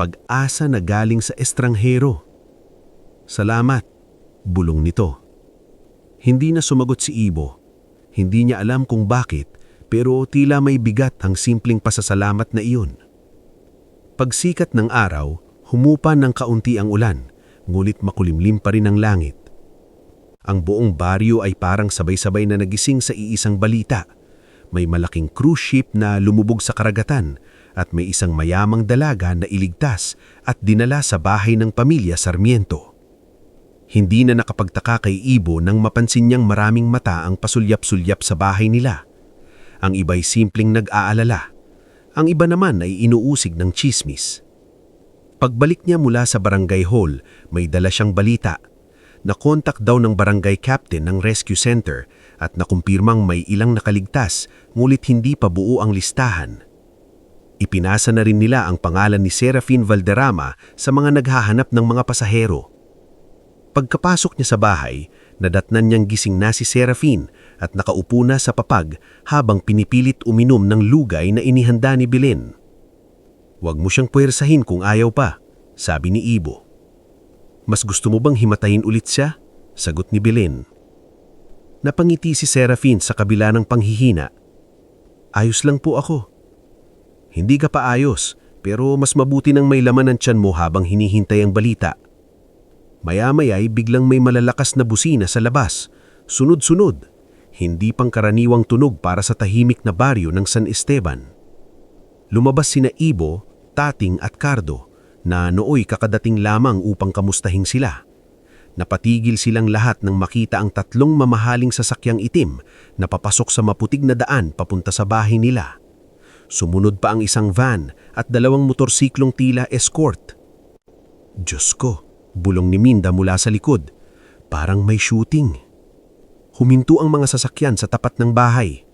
Pag-asa na galing sa estranghero. Salamat, bulong nito. Hindi na sumagot si Ivo. Hindi niya alam kung bakit, pero tila may bigat ang simpleng pasasalamat na iyon. Pagsikat ng araw, humupa ng kaunti ang ulan, ngulit makulimlim pa rin ang langit. Ang buong baryo ay parang sabay-sabay na nagising sa iisang balita. May malaking cruise ship na lumubog sa karagatan at may isang mayamang dalaga na iligtas at dinala sa bahay ng pamilya Sarmiento. Hindi na nakapagtaka kay Ivo nang mapansin niyang maraming mata ang pasulyap-sulyap sa bahay nila. Ang iba'y simpleng nag-aalala. Ang iba naman ay inuusig ng tsismis. Pagbalik niya mula sa barangay hall, may dala siyang balita. Nakontak daw ng barangay captain ng rescue center at nakumpirmang may ilang nakaligtas, ngulit hindi pa buo ang listahan. Ipinasa na rin nila ang pangalan ni Seraphine Valderrama sa mga naghahanap ng mga pasahero. Pagkapasok niya sa bahay, nadatnan niyang gising na si Seraphine at nakaupo na sa papag habang pinipilit uminom ng lugay na inihanda ni Belen. Huwag mo siyang puwersahin kung ayaw pa, sabi ni Ivo. Mas gusto mo bang himatayin ulit siya? Sagot ni Belen. Napangiti si Seraphine sa kabila ng panghihina. Ayos lang po ako. Hindi ka pa ayos, pero mas mabuti nang may laman ng tiyan mo habang hinihintay ang balita. Maya-maya ay biglang may malalakas na busina sa labas, sunod-sunod, hindi pangkaraniwang tunog para sa tahimik na baryo ng San Esteban. Lumabas sina Ivo, Tating at Cardo, na nooy kakadating lamang upang kamustahing sila. Napatigil silang lahat nang makita ang tatlong mamahaling sasakyang itim na papasok sa maputig na daan papunta sa bahay nila. Sumunod pa ang isang van at dalawang motorsiklong tila escort. Diyos ko! Bulong ni Minda mula sa likod. Parang may shooting. Huminto ang mga sasakyan sa tapat ng bahay.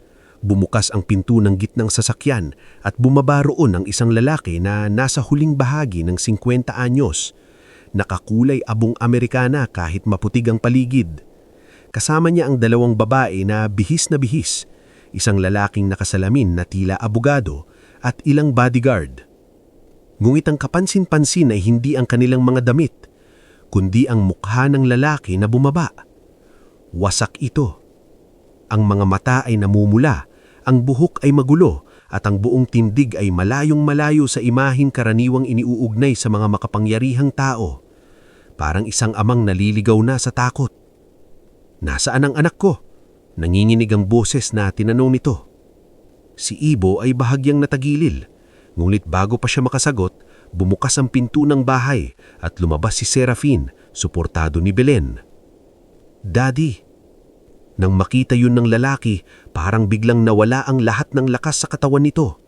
Bumukas ang pinto ng gitnang sasakyan at bumaba roon ang isang lalaki na nasa huling bahagi ng 50 anyos. Nakakulay abong Amerikana kahit maputig ang paligid. Kasama niya ang dalawang babae na bihis na bihis, isang lalaking nakasalamin na tila abogado at ilang bodyguard. Ngunit ang kapansin-pansin ay hindi ang kanilang mga damit, kundi ang mukha ng lalaki na bumaba. Wasak ito. Ang mga mata ay namumula, ang buhok ay magulo, at ang buong tindig ay malayong-malayo sa imaheng karaniwang iniuugnay sa mga makapangyarihang tao. Parang isang amang naliligaw na sa takot. Nasaan ang anak ko? Nanginginig ang boses na tinanong nito. Si Ivo ay bahagyang natagilil, ngunit bago pa siya makasagot, bumukas ang pinto ng bahay at lumabas si Seraphine, suportado ni Belen. Daddy! Nang makita yun ng lalaki, parang biglang nawala ang lahat ng lakas sa katawan nito.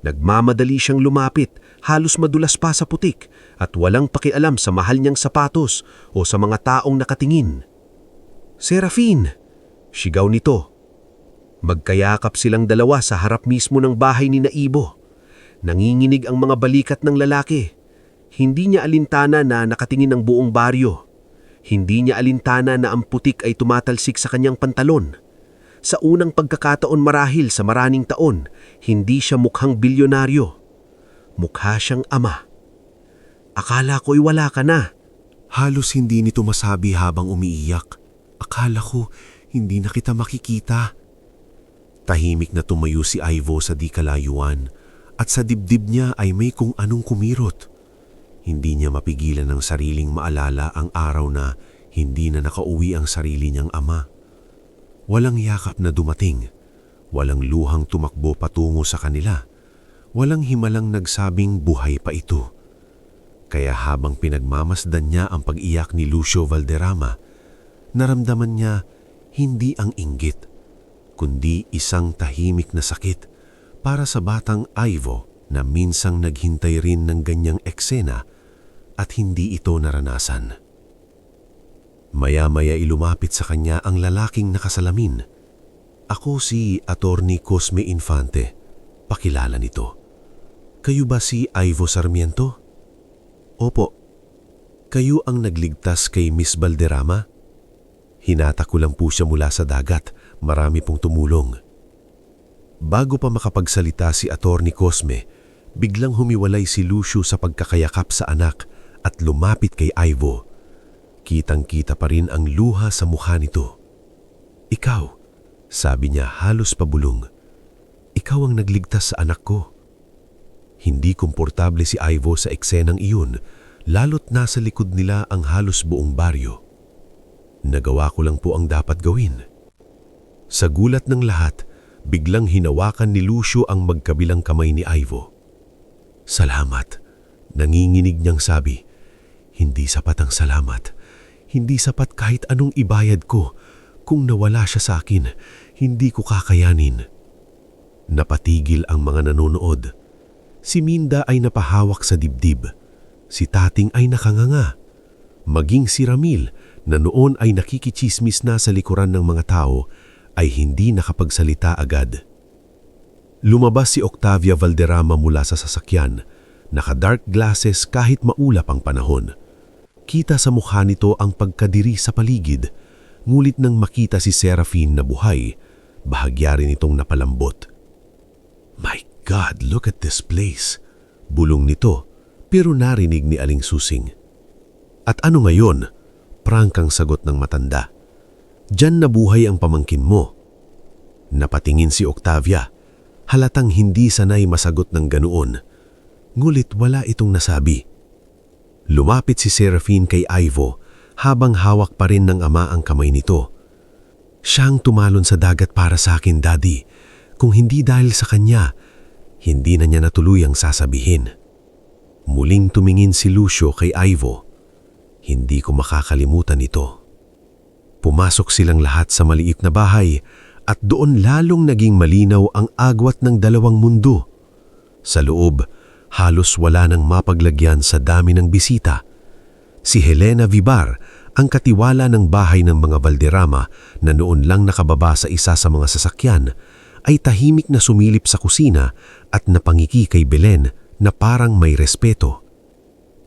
Nagmamadali siyang lumapit, halos madulas pa sa putik, at walang pakialam sa mahal niyang sapatos o sa mga taong nakatingin. "Serafin!" Sigaw nito. Magkayakap silang dalawa sa harap mismo ng bahay ni Naibo. Nanginginig ang mga balikat ng lalaki. Hindi niya alintana na nakatingin ang buong baryo. Hindi niya alintana na ang putik ay tumatalsik sa kanyang pantalon. Sa unang pagkakataon marahil sa maraming taon, hindi siya mukhang bilyonaryo. Mukha siyang ama. "Akala ko'y wala ka na." Halos hindi nito masabi habang umiiyak. Akala ko hindi na kita makikita. Tahimik na tumayo si Ivo sa di kalayuan at sa dibdib niya ay may kung anong kumirot. Hindi niya mapigilan ng sariling maalala ang araw na hindi na nakauwi ang sarili niyang ama. Walang yakap na dumating, walang luhang tumakbo patungo sa kanila, walang himalang nagsabing buhay pa ito. Kaya habang pinagmamasdan niya ang pag-iyak ni Lucio Valderrama, naramdaman niya hindi ang inggit, kundi isang tahimik na sakit para sa batang Ivo na minsang naghintay rin ng ganyang eksena at hindi ito naranasan. Maya-maya ilumapit sa kanya ang lalaking nakasalamin. "Ako si Attorney Cosme Infante. Pakilala nito. Kayo ba si Ivo Sarmiento?" "Opo." "Kayo ang nagligtas kay Miss Valderrama?" "Hinata ko lang po siya mula sa dagat. Marami pong tumulong." Bago pa makapagsalita si Attorney Cosme, biglang humiwalay si Lucio sa pagkakayakap sa anak at lumapit kay Ivo. Kitang-kita pa rin ang luha sa mukha nito. "Ikaw," sabi niya halos pabulong. "Ikaw ang nagligtas sa anak ko." Hindi komportable si Ivo sa eksenang iyon, lalo't nasa likod nila ang halos buong baryo. "Nagawa ko lang po ang dapat gawin." Sa gulat ng lahat, biglang hinawakan ni Lucio ang magkabilang kamay ni Ivo. "Salamat," nanginginig niyang sabi. "Hindi sapat ang salamat. Hindi sapat kahit anong ibayad ko. Kung nawala siya sa akin, hindi ko kakayanin." Napatigil ang mga nanonood. Si Minda ay napahawak sa dibdib. Si Tating ay nakanganga. Maging si Ramil, na noon ay nakikichismis na sa likuran ng mga tao, ay hindi nakapagsalita agad. Lumabas si Octavia Valderrama mula sa sasakyan, naka-dark glasses kahit maulap ang panahon. Kita sa mukha nito ang pagkadiri sa paligid, ngulit nang makita si Serafin na buhay, bahagya rin itong napalambot. "My God, look at this place," bulong nito, pero narinig ni Aling Susing. "At ano ngayon?" prangkang sagot ng matanda. "Diyan nabuhay ang pamangkin mo." Napatingin si Octavia, halatang hindi sanay masagot ng ganoon. Ngulit wala itong nasabi. Lumapit si Serafin kay Ivo habang hawak pa rin ng ama ang kamay nito. "Siyang tumalon sa dagat para sa akin, Daddy. Kung hindi dahil sa kanya, hindi na niya natuluyang sasabihin." Muling tumingin si Lucio kay Ivo. "Hindi ko makakalimutan ito." Pumasok silang lahat sa maliit na bahay at doon lalong naging malinaw ang agwat ng dalawang mundo. Sa loob, halos wala nang mapaglagyan sa dami ng bisita. Si Helena Vibar, ang katiwala ng bahay ng mga Valderrama na noon lang nakababa sa isa sa mga sasakyan, ay tahimik na sumilip sa kusina at napangiki kay Belen na parang may respeto.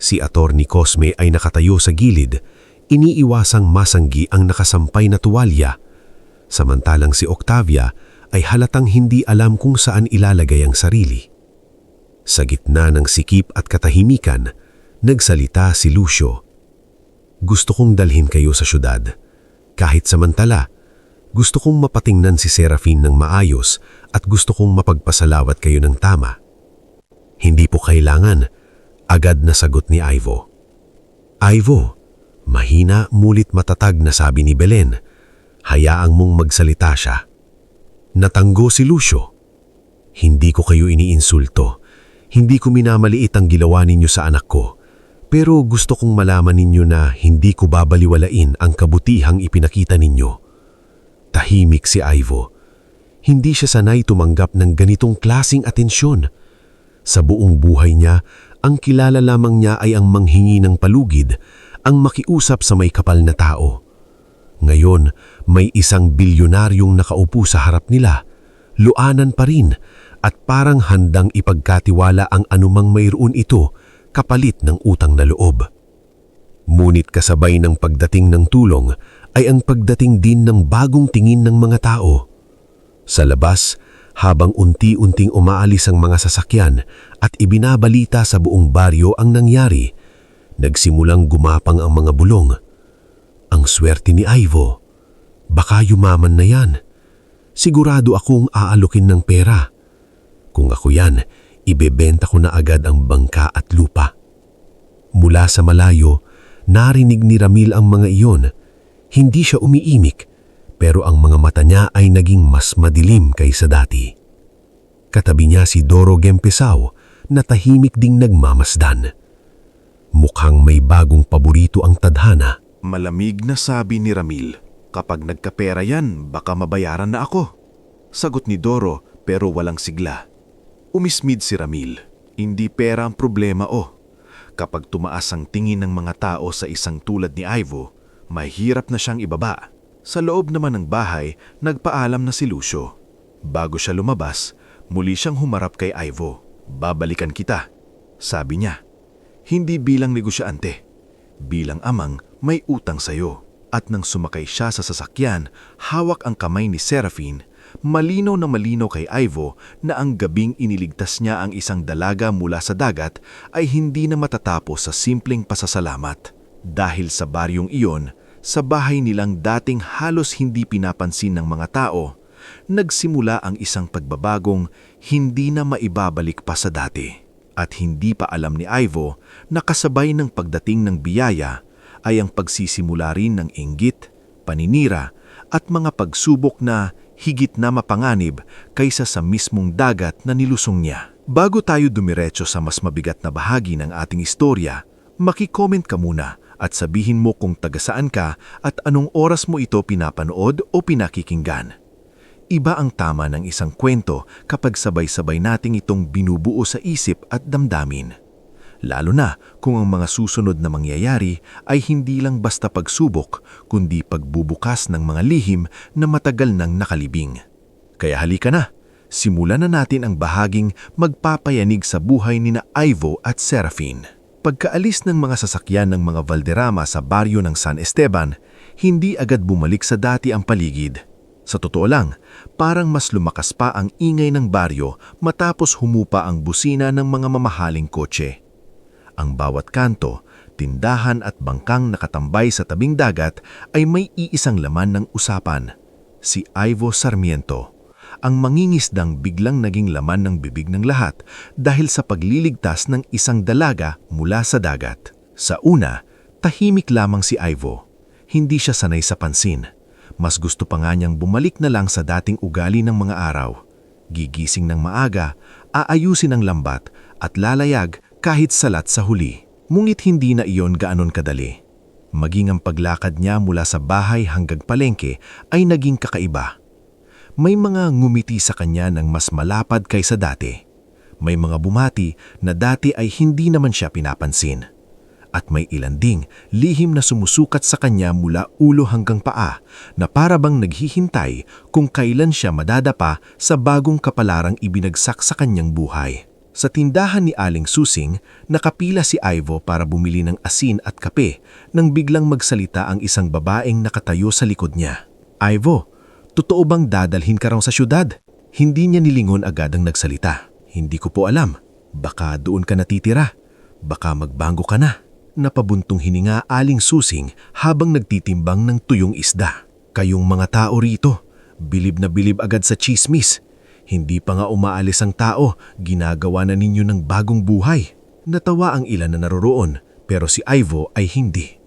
Si Attorney Cosme ay nakatayo sa gilid, iniiwasang masanggi ang nakasampay na tuwalya, samantalang si Octavia ay halatang hindi alam kung saan ilalagay ang sarili. Sa gitna ng sikip at katahimikan, nagsalita si Lucio. "Gusto kong dalhin kayo sa syudad. Kahit samantala, gusto kong mapatingnan si Serafin ng maayos at gusto kong mapagpasalawat kayo ng tama." "Hindi po kailangan," agad na sagot ni Ivo. "Ivo," mahina mulit matatag na sabi ni Belen, "hayaang mong magsalita siya." Natanggo si Lucio. "Hindi ko kayo iniinsulto. Hindi ko minamaliit ang ginawa ninyo sa anak ko. Pero gusto kong malaman ninyo na hindi ko babaliwalain ang kabutihang ipinakita ninyo." Tahimik si Ivo. Hindi siya sanay tumanggap ng ganitong klasing atensyon. Sa buong buhay niya, ang kilala lamang niya ay ang manghingi ng palugid, ang makiusap sa may kapal na tao. Ngayon, may isang bilyonaryong nakaupo sa harap nila, luanan pa rin at parang handang ipagkatiwala ang anumang mayroon ito kapalit ng utang na loob. Ngunit kasabay ng pagdating ng tulong ay ang pagdating din ng bagong tingin ng mga tao. Sa labas, habang unti-unting umaalis ang mga sasakyan at ibinabalita sa buong baryo ang nangyari, nagsimulang gumapang ang mga bulong. Ang swerte ni Ivo, baka yumaman na yan. Sigurado akong aalukin ng pera. Kung ako yan, ibebenta ko na agad ang bangka at lupa. Mula sa malayo, narinig ni Ramil ang mga iyon. Hindi siya umiimik, pero ang mga mata niya ay naging mas madilim kaysa dati. Katabi niya si Doro Gempesao na tahimik ding nagmamasdan. Mukhang may bagong paborito ang tadhana. Malamig na sabi ni Ramil, kapag nagkapera yan, baka mabayaran na ako. Sagot ni Doro pero walang sigla. Umismid si Ramil, hindi pera ang problema Kapag tumaas ang tingin ng mga tao sa isang tulad ni Ivo, mahirap na siyang ibaba. Sa loob naman ng bahay, nagpaalam na si Lucio. Bago siya lumabas, muli siyang humarap kay Ivo. Babalikan kita, sabi niya. Hindi bilang negosyante, bilang amang may utang sa'yo. At nang sumakay siya sa sasakyan, hawak ang kamay ni Serafine, malinaw na malinaw kay Ivo na ang gabing iniligtas niya ang isang dalaga mula sa dagat ay hindi na matatapos sa simpleng pasasalamat. Dahil sa baryong iyon, sa bahay nilang dating halos hindi pinapansin ng mga tao, nagsimula ang isang pagbabagong hindi na maibabalik pa sa dati. At hindi pa alam ni Ivo na kasabay ng pagdating ng biyaya ay ang pagsisimula rin ng inggit, paninira at mga pagsubok na higit na mapanganib kaysa sa mismong dagat na nilusong niya. Bago tayo dumiretso sa mas mabigat na bahagi ng ating istorya, maki-comment ka muna at sabihin mo kung taga saan ka at anong oras mo ito pinapanood o pinakikinggan. Iba ang tama ng isang kwento kapag sabay-sabay nating itong binubuo sa isip at damdamin. Lalo na kung ang mga susunod na mangyayari ay hindi lang basta pagsubok, kundi pagbubukas ng mga lihim na matagal nang nakalibing. Kaya halika na, simulan na natin ang bahaging magpapayanig sa buhay ni na Ivo at Serafine. Pagkaalis ng mga sasakyan ng mga Valderrama sa baryo ng San Esteban, hindi agad bumalik sa dati ang paligid. Sa totoo lang, parang mas lumakas pa ang ingay ng baryo matapos humupa ang busina ng mga mamahaling kotse. Ang bawat kanto, tindahan at bangkang nakatambay sa tabing dagat ay may iisang laman ng usapan. Si Ivo Sarmiento, ang mangingisdang biglang naging laman ng bibig ng lahat dahil sa pagliligtas ng isang dalaga mula sa dagat. Sa una, tahimik lamang si Ivo. Hindi siya sanay sa pansin. Mas gusto pa nga niyang bumalik na lang sa dating ugali ng mga araw. Gigising ng maaga, aayusin ang lambat at lalayag kahit salat sa huli. Ngunit hindi na iyon gaanon kadali. Maging ang paglakad niya mula sa bahay hanggang palengke ay naging kakaiba. May mga ngumiti sa kanya ng mas malapad kaysa dati. May mga bumati na dati ay hindi naman siya pinapansin. At may ilan ding lihim na sumusukat sa kanya mula ulo hanggang paa na para bang naghihintay kung kailan siya madadapa sa bagong kapalarang ibinagsak sa kanyang buhay. Sa tindahan ni Aling Susing, nakapila si Ivo para bumili ng asin at kape nang biglang magsalita ang isang babaeng nakatayo sa likod niya. Ivo, totoo bang dadalhin ka raw sa syudad? Hindi niya nilingon agad ang nagsalita. Hindi ko po alam. Baka doon ka natitira. Baka magbango ka na. Napabuntong hininga Aling Susing habang nagtitimbang ng tuyong isda. Kayong mga tao rito, bilib na bilib agad sa chismis. Hindi pa nga umaalis ang tao, ginagawa na ninyo ng bagong buhay. Natawa ang ilan na naroroon, pero si Ivo ay hindi.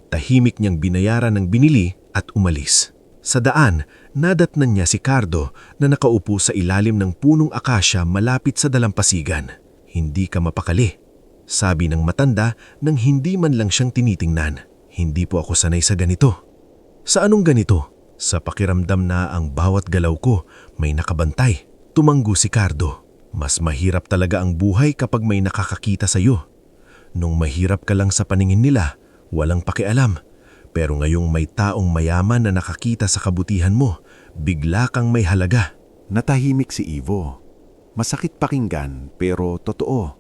Tahimik niyang binayaran ng binili at umalis. Sa daan, nadatnan niya si Cardo na nakaupo sa ilalim ng punong akasya malapit sa dalampasigan. Hindi ka mapakali, sabi ng matanda nang hindi man lang siyang tinitingnan. Hindi po ako sanay sa ganito. Sa anong ganito? Sa pakiramdam na ang bawat galaw ko may nakabantay. Tumanggo si Cardo. Mas mahirap talaga ang buhay kapag may nakakakita sa iyo. Nung mahirap ka lang sa paningin nila, walang pakialam. Pero ngayong may taong mayaman na nakakita sa kabutihan mo, bigla kang may halaga. Natahimik si Ivo. Masakit pakinggan pero totoo.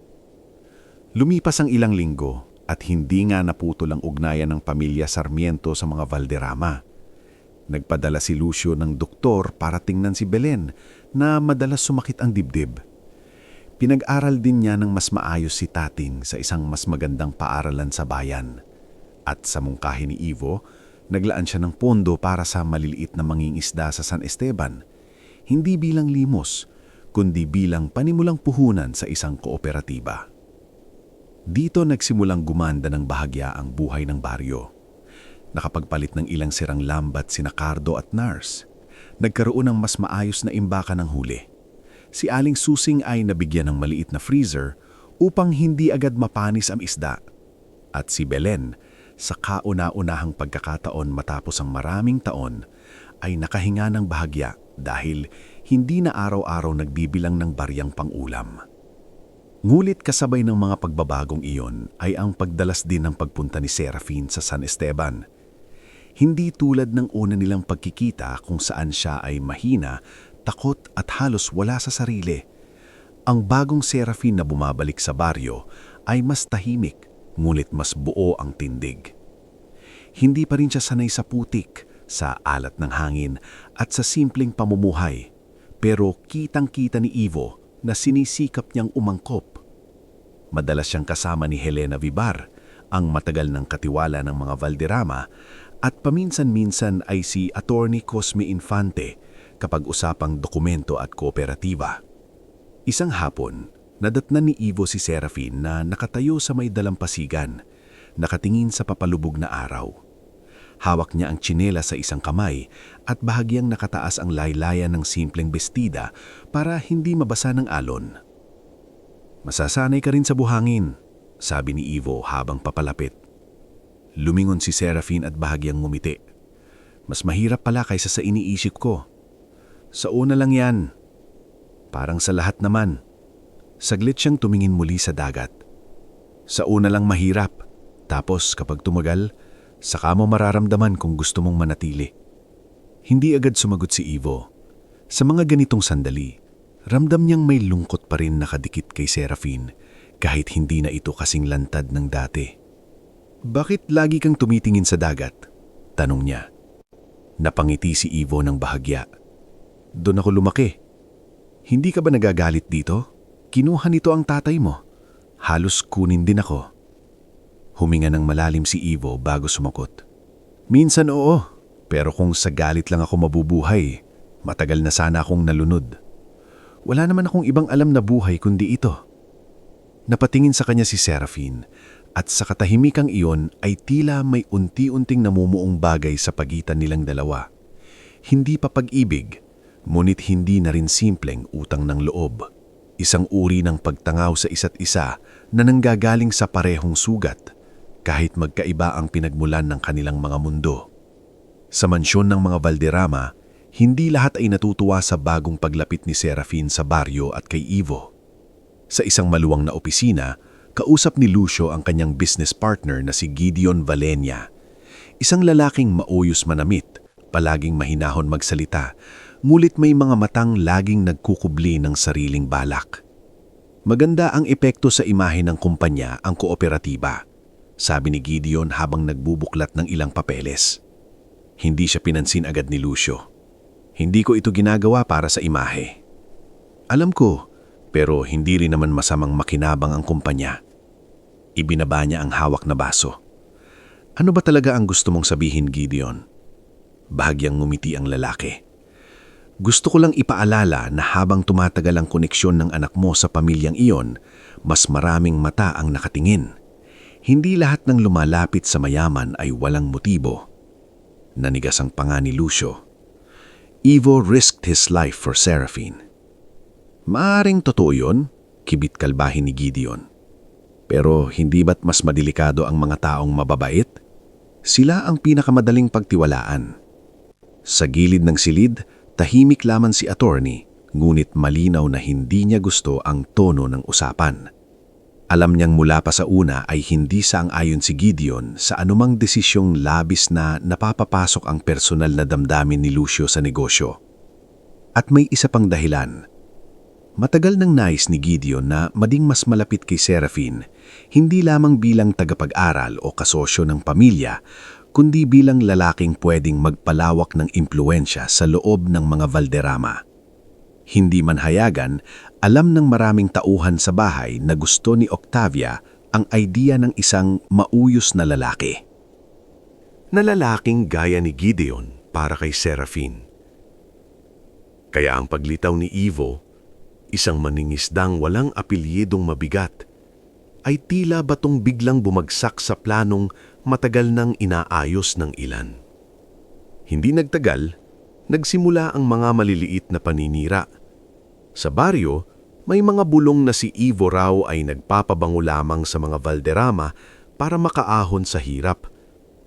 Lumipas ang ilang linggo at hindi nga naputol ang ugnayan ng pamilya Sarmiento sa mga Valderrama. Nagpadala si Lucio ng doktor para tingnan si Belen na madalas sumakit ang dibdib. Pinag-aral din niya ng mas maayos si Tating sa isang mas magandang paaralan sa bayan. At sa mungkahi ni Ivo, naglaan siya ng pondo para sa maliliit na mangingisda sa San Esteban. Hindi bilang limos, kundi bilang panimulang puhunan sa isang kooperatiba. Dito nagsimulang gumanda ng bahagya ang buhay ng baryo. Nakapagpalit ng ilang sirang lambat sina Cardo at Nars. Nagkaroon ng mas maayos na imbaka ng huli. Si Aling Susing ay nabigyan ng maliit na freezer upang hindi agad mapanis ang isda. At si Belen, sa kauna-unahang pagkakataon matapos ang maraming taon, ay nakahinga ng bahagya dahil hindi na araw-araw nagbibilang ng baryang pangulam. Ngulit kasabay ng mga pagbabagong iyon ay ang pagdalas din ng pagpunta ni Serafin sa San Esteban. Hindi tulad ng una nilang pagkikita kung saan siya ay mahina, takot at halos wala sa sarili. Ang bagong Serafin na bumabalik sa baryo ay mas tahimik, ngulit mas buo ang tindig. Hindi pa rin siya sanay sa putik, sa alat ng hangin at sa simpleng pamumuhay. Pero kitang-kita ni Ivo na sinisikap niyang umangkop. Madalas siyang kasama ni Helena Vivar, ang matagal ng katiwala ng mga Valderrama, at paminsan-minsan ay si Attorney Cosme Infante kapag usapang dokumento at kooperatiba. Isang hapon, nadatnan ni Ivo si Serafin na nakatayo sa may dalampasigan, nakatingin sa papalubog na araw. Hawak niya ang tsinela sa isang kamay at bahagyang nakataas ang laylayan ng simpleng bestida para hindi mabasa ng alon. "Masasanay ka rin sa buhangin," sabi ni Ivo habang papalapit. Lumingon si Serafin at bahagyang ngumiti. "Mas mahirap pala kaysa sa iniisip ko." "Sa una lang yan. Parang sa lahat naman." Saglit siyang tumingin muli sa dagat. "Sa una lang mahirap, tapos kapag tumagal, saka mo mararamdaman kung gusto mong manatili." Hindi agad sumagot si Ivo. Sa mga ganitong sandali, ramdam niyang may lungkot pa rin nakadikit kay Serafin kahit hindi na ito kasing lantad ng dati. "Bakit lagi kang tumitingin sa dagat?" tanong niya. Napangiti si Ivo ng bahagya. "Doon ako lumaki." "Hindi ka ba nagagalit dito? Kinuha nito ang tatay mo. Halos kunin din ako." Huminga ng malalim si Ivo bago sumagot. "Minsan oo, pero kung sa galit lang ako mabubuhay, matagal na sana akong nalunod. Wala naman akong ibang alam na buhay kundi ito." Napatingin sa kanya si Serafin at sa katahimikang iyon ay tila may unti-unting namumuong bagay sa pagitan nilang dalawa. Hindi pa pag-ibig, ngunit hindi na rin simpleng utang ng loob. Isang uri ng pagtangaw sa isa't isa na nanggagaling sa parehong sugat, kahit magkaiba ang pinagmulan ng kanilang mga mundo. Sa mansyon ng mga Valderrama, hindi lahat ay natutuwa sa bagong paglapit ni Serafin sa baryo at kay Ivo. Sa isang maluwang na opisina, kausap ni Lucio ang kanyang business partner na si Gideon Valenia. Isang lalaking mauyos manamit, palaging mahinahon magsalita, ngulit may mga matang laging nagkukubli ng sariling balak. Maganda ang epekto sa imahe ng kumpanya ang kooperatiba, sabi ni Gideon habang nagbubuklat ng ilang papeles. Hindi siya pinansin agad ni Lucio. "Hindi ko ito ginagawa para sa imahe." "Alam ko, pero hindi rin naman masamang makinabang ang kumpanya." Ibinaba niya ang hawak na baso. "Ano ba talaga ang gusto mong sabihin, Gideon?" Bahagyang ngumiti ang lalaki. "Gusto ko lang ipaalala na habang tumatagal ang koneksyon ng anak mo sa pamilyang iyon, mas maraming mata ang nakatingin. Hindi lahat ng lumalapit sa mayaman ay walang motibo." Nanigas ang panga ni Lucio. Ivo risked his life for Serafin. "Maaring totoo yun," kibit kalbahin ni Gideon. "Pero hindi ba't mas madelikado ang mga taong mababait? Sila ang pinakamadaling pagtiwalaan." Sa gilid ng silid, tahimik lamang si attorney, ngunit malinaw na hindi niya gusto ang tono ng usapan. Alam niyang mula pa sa una ay hindi sang-ayon si Gideon sa anumang desisyong labis na napapapasok ang personal na damdamin ni Lucio sa negosyo. At may isa pang dahilan. Matagal nang nais ni Gideon na maging mas malapit kay Serafin, hindi lamang bilang tagapag-aral o kasosyo ng pamilya, kundi bilang lalaking pwedeng magpalawak ng impluensya sa loob ng mga Valderrama. Hindi man hayagan, alam ng maraming tauhan sa bahay na gusto ni Octavia ang idea ng isang mauyos na lalaki. Na lalaking gaya ni Gideon para kay Serafin. Kaya ang paglitaw ni Ivo, isang maningisdang walang apelyidong mabigat, ay tila batong biglang bumagsak sa planong matagal nang inaayos ng ilan. Hindi nagtagal, nagsimula ang mga maliliit na paninira. Sa baryo, may mga bulong na si Ivo raw ay nagpapabango lamang sa mga Valderrama para makaahon sa hirap.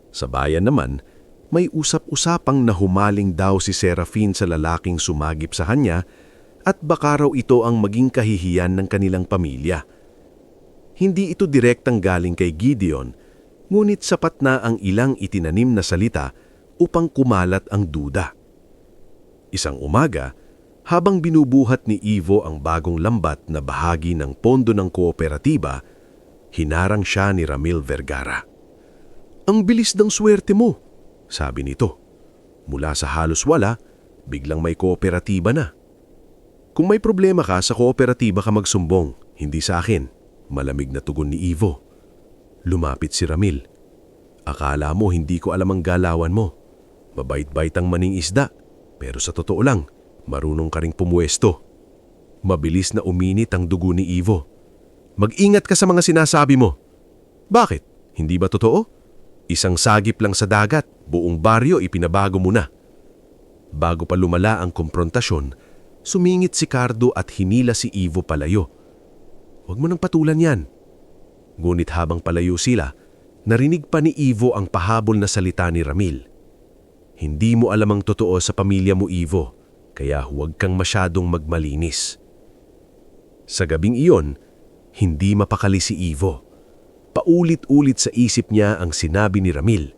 Sa bayan naman, may usap-usapang nahumaling daw si Serafin sa lalaking sumagip sa kanya at baka raw ito ang maging kahihiyan ng kanilang pamilya. Hindi ito direktang galing kay Gideon, ngunit sapat na ang ilang itinanim na salita upang kumalat ang duda. Isang umaga, habang binubuhat ni Ivo ang bagong lambat na bahagi ng pondo ng kooperatiba, hinarang siya ni Ramil Vergara. "Ang bilis ng swerte mo," sabi nito. "Mula sa halos wala, biglang may kooperatiba na." "Kung may problema ka, sa kooperatiba ka magsumbong, hindi sa akin," malamig na tugon ni Ivo. Lumapit si Ramil. "Akala mo hindi ko alam ang galawan mo. Mabait-bait ang maning isda, pero sa totoo lang, marunong ka ring pumuesto." Mabilis na uminit ang dugo ni Ivo. "Mag-ingat ka sa mga sinasabi mo." "Bakit? Hindi ba totoo? Isang sagip lang sa dagat, buong baryo ipinabago mo na." Bago pa lumala ang komprontasyon, sumingit si Cardo at hinila si Ivo palayo. "Huwag mo nang patulan yan." Ngunit habang palayo sila, narinig pa ni Ivo ang pahabol na salita ni Ramil. "Hindi mo alam ang totoo sa pamilya mo, Ivo, kaya huwag kang masyadong magmalinis." Sa gabing iyon, hindi mapakali si Ivo. Paulit-ulit sa isip niya ang sinabi ni Ramil.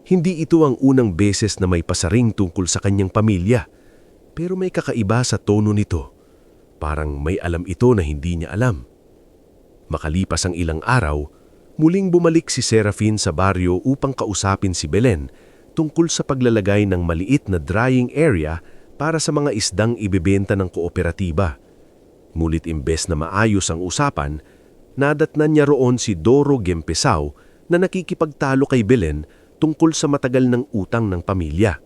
Hindi ito ang unang beses na may pasaring tungkol sa kanyang pamilya, pero may kakaiba sa tono nito. Parang may alam ito na hindi niya alam. Makalipas ang ilang araw, muling bumalik si Serafin sa baryo upang kausapin si Belen tungkol sa paglalagay ng maliit na drying area para sa mga isdang ibebenta ng kooperatiba. Ngunit imbes na maayos ang usapan, nadatnan niya roon si Doro Gempesao na nakikipagtalo kay Belen tungkol sa matagal ng utang ng pamilya.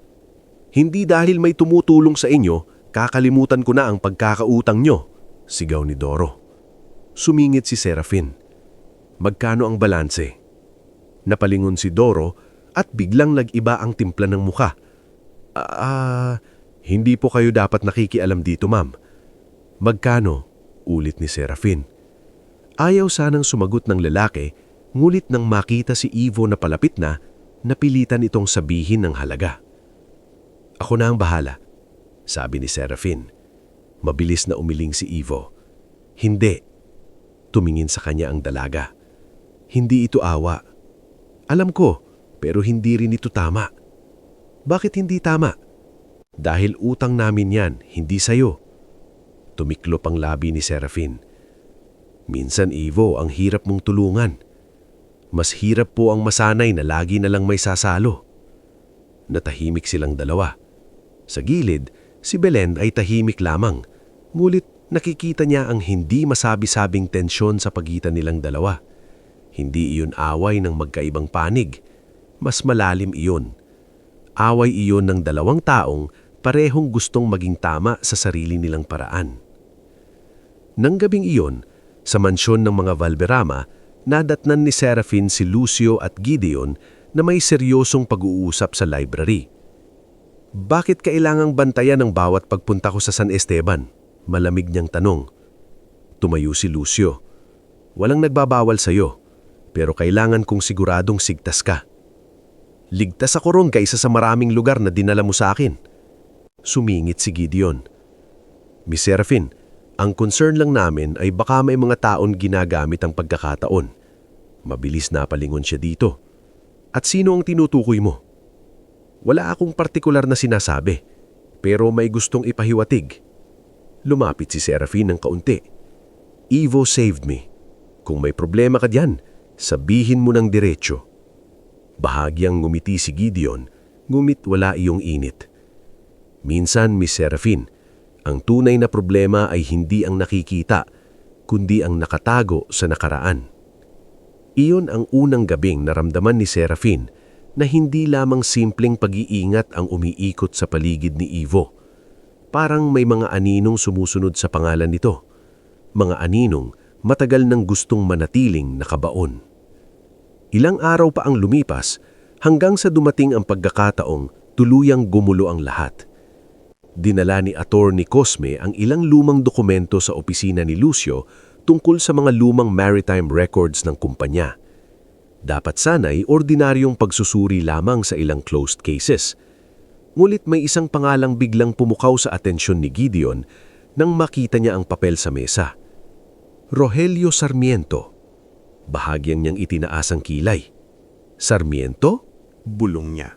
"Hindi dahil may tumutulong sa inyo, kakalimutan ko na ang pagkakautang nyo," sigaw ni Doro. Sumingit si Serafin. "Magkano ang balanse?" Napalingon si Doro at biglang nag-iba ang timpla ng muka. Hindi po kayo dapat nakikialam dito, ma'am." "Magkano?" ulit ni Serafin. Ayaw sanang sumagot ng lalaki, ngunit nang makita si Ivo na palapit na, napilitan itong sabihin ng halaga. "Ako na ang bahala," sabi ni Serafin. Mabilis na umiling si Ivo. "Hindi." Tumingin sa kanya ang dalaga. "Hindi ito awa. Alam ko, pero hindi rin ito tama." "Bakit hindi tama?" "Dahil utang namin yan, hindi sayo." Tumiklop ang labi ni Serafin. "Minsan, Ivo, ang hirap mong tulungan. Mas hirap po ang masanay na lagi na lang may sasalo." Natahimik silang dalawa. Sa gilid, si Belen ay tahimik lamang, ngulit nakikita niya ang hindi masabi-sabing tensyon sa pagitan nilang dalawa. Hindi iyon away ng magkaibang panig. Mas malalim iyon. Away iyon ng dalawang taong parehong gustong maging tama sa sarili nilang paraan. Nang gabing iyon, sa mansyon ng mga Valderrama, nadatnan ni Serafin si Lucio at Gideon na may seryosong pag-uusap sa library. "Bakit kailangang bantayan ang bawat pagpunta ko sa San Esteban?" Malamig niyang tanong. Tumayo si Lucio. "Walang nagbabawal sa'yo, pero kailangan kong siguradong sigtas ka." "Ligtas ako ron kaysa sa maraming lugar na dinala mo sa akin." Sumingit si Gideon. "Miss Serafin, Ang concern lang namin ay baka may mga taon ginagamit ang pagkakataon. Mabilis na palingon siya dito. At sino ang tinutukoy mo? Wala akong partikular na sinasabi, pero may gustong ipahiwatig. Lumapit si Serafine ng kaunti. Ivo saved me. Kung may problema ka diyan, sabihin mo ng diretsyo. Bahagyang ngumiti si Gideon, ngumit wala iyong init. Minsan, Miss Serafine, ang tunay na problema ay hindi ang nakikita, kundi ang nakatago sa nakaraan. Iyon ang unang gabing naramdaman ni Serafine na hindi lamang simpleng pag-iingat ang umiikot sa paligid ni Ivo. Parang may mga aninong sumusunod sa pangalan nito. Mga aninong matagal nang gustong manatiling nakabaon. Ilang araw pa ang lumipas hanggang sa dumating ang pagkakataong tuluyang gumulo ang lahat. Dinala ni Attorney Cosme ang ilang lumang dokumento sa opisina ni Lucio tungkol sa mga lumang maritime records ng kumpanya. Dapat sana'y ordinaryong pagsusuri lamang sa ilang closed cases. Ngunit may isang pangalang biglang pumukaw sa atensyon ni Gideon nang makita niya ang papel sa mesa. Rogelio Sarmiento. Bahagyang niyang itinaas ang kilay. Sarmiento? Bulong niya.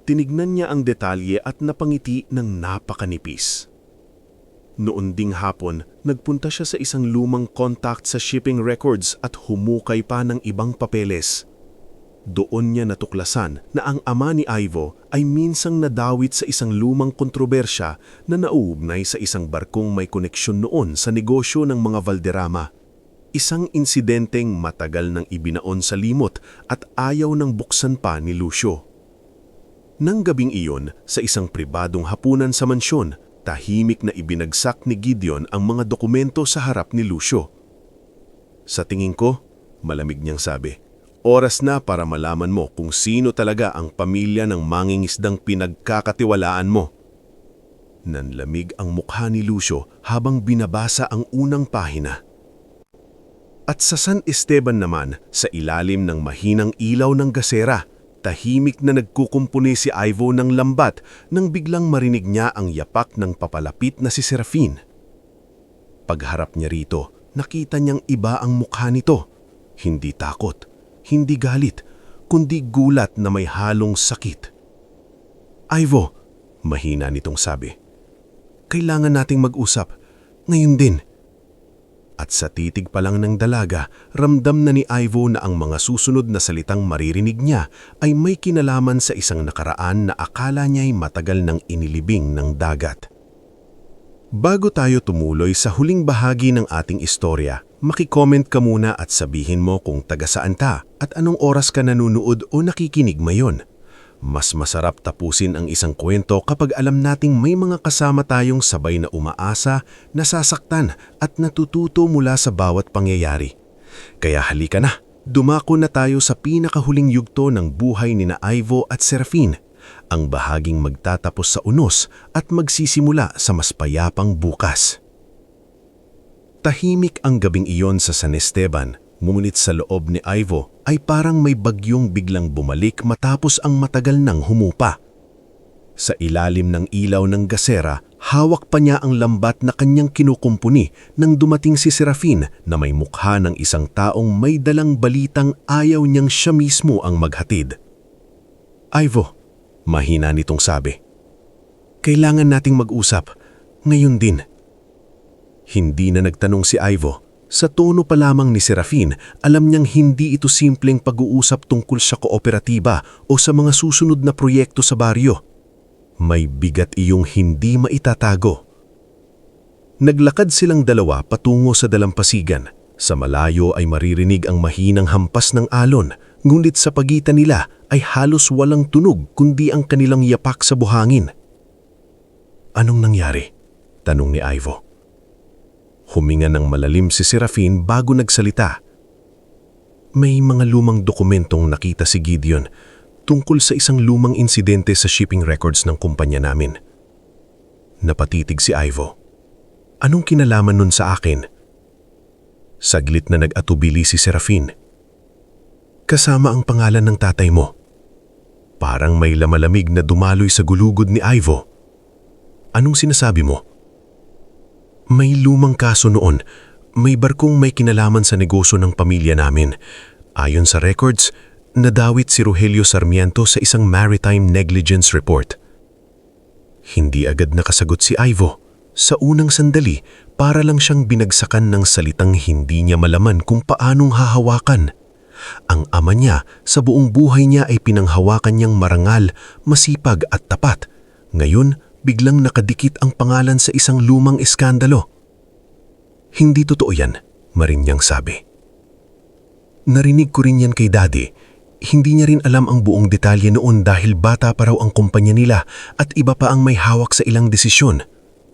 Tinignan niya ang detalye at napangiti ng napakanipis. Noon ding hapon, nagpunta siya sa isang lumang contact sa shipping records at humukay pa ng ibang papeles. Doon niya natuklasan na ang ama ni Ivo ay minsang nadawit sa isang lumang kontrobersya na nauugnay sa isang barkong may koneksyon noon sa negosyo ng mga Valderrama. Isang insidenteng matagal nang ibinaon sa limot at ayaw nang buksan pa ni Lucio. Nang gabing iyon, sa isang pribadong hapunan sa mansyon, tahimik na ibinagsak ni Gideon ang mga dokumento sa harap ni Lucio. Sa tingin ko, malamig niyang sabi, oras na para malaman mo kung sino talaga ang pamilya ng mangingisdang pinagkakatiwalaan mo. Nanlamig ang mukha ni Lucio habang binabasa ang unang pahina. At sa San Esteban naman, sa ilalim ng mahinang ilaw ng gasera, tahimik na nagkukumpuni si Ivo ng lambat nang biglang marinig niya ang yapak ng papalapit na si Serafine. Pagharap niya rito, nakita niyang iba ang mukha nito. Hindi takot, hindi galit, kundi gulat na may halong sakit. Ivo, mahina nitong sabi, kailangan nating mag-usap, ngayon din. At sa titig pa lang ng dalaga, ramdam na ni Ivo na ang mga susunod na salitang maririnig niya ay may kinalaman sa isang nakaraan na akala niya'y matagal nang inilibing ng dagat. Bago tayo tumuloy sa huling bahagi ng ating istorya, maki-comment ka muna at sabihin mo kung taga saan ka at anong oras ka nanunood o nakikinig ngayon. Mas masarap tapusin ang isang kwento kapag alam nating may mga kasama tayong sabay na umaasa, nasasaktan at natututo mula sa bawat pangyayari. Kaya halika na, dumako na tayo sa pinakahuling yugto ng buhay ni Ivo at Serafine, ang bahaging magtatapos sa unos at magsisimula sa mas payapang bukas. Tahimik ang gabing iyon sa San Esteban, ngunit sa loob ni Ivo ay parang may bagyong biglang bumalik matapos ang matagal nang humupa. Sa ilalim ng ilaw ng gasera, hawak pa niya ang lambat na kanyang kinukumpuni nang dumating si Serafine na may mukha ng isang taong may dalang balitang ayaw niyang siya mismo ang maghatid. Ivo, mahina nitong sabi, kailangan nating mag-usap, ngayon din. Hindi na nagtanong si Ivo. Sa tono pa lamang ni Serafine, alam niyang hindi ito simpleng pag-uusap tungkol sa kooperatiba o sa mga susunod na proyekto sa baryo. May bigat iyong hindi maitatago. Naglakad silang dalawa patungo sa dalampasigan. Sa malayo ay maririnig ang mahinang hampas ng alon, ngunit sa pagitan nila ay halos walang tunog kundi ang kanilang yapak sa buhangin. Anong nangyari? Tanong ni Ivo. Huminga ng malalim si Serafine bago nagsalita. May mga lumang dokumentong nakita si Gideon tungkol sa isang lumang insidente sa shipping records ng kumpanya namin. Napatitig si Ivo. Anong kinalaman nun sa akin? Saglit na nag-atubili si Serafine. Kasama ang pangalan ng tatay mo. Parang may lamalamig na dumaloy sa gulugod ni Ivo. Anong sinasabi mo? May lumang kaso noon. May barkong may kinalaman sa negosyo ng pamilya namin. Ayon sa records, nadawit si Rogelio Sarmiento sa isang maritime negligence report. Hindi agad nakasagot si Ivo. Sa unang sandali, para lang siyang binagsakan ng salitang hindi niya malaman kung paanong hahawakan. Ang ama niya sa buong buhay niya ay pinanghawakan niyang marangal, masipag at tapat. Ngayon, biglang nakadikit ang pangalan sa isang lumang iskandalo. Hindi totoo yan, Marinyang sabi. Narinig ko rin yan kay Daddy. Hindi niya rin alam ang buong detalye noon dahil bata pa raw ang kumpanya nila at iba pa ang may hawak sa ilang desisyon.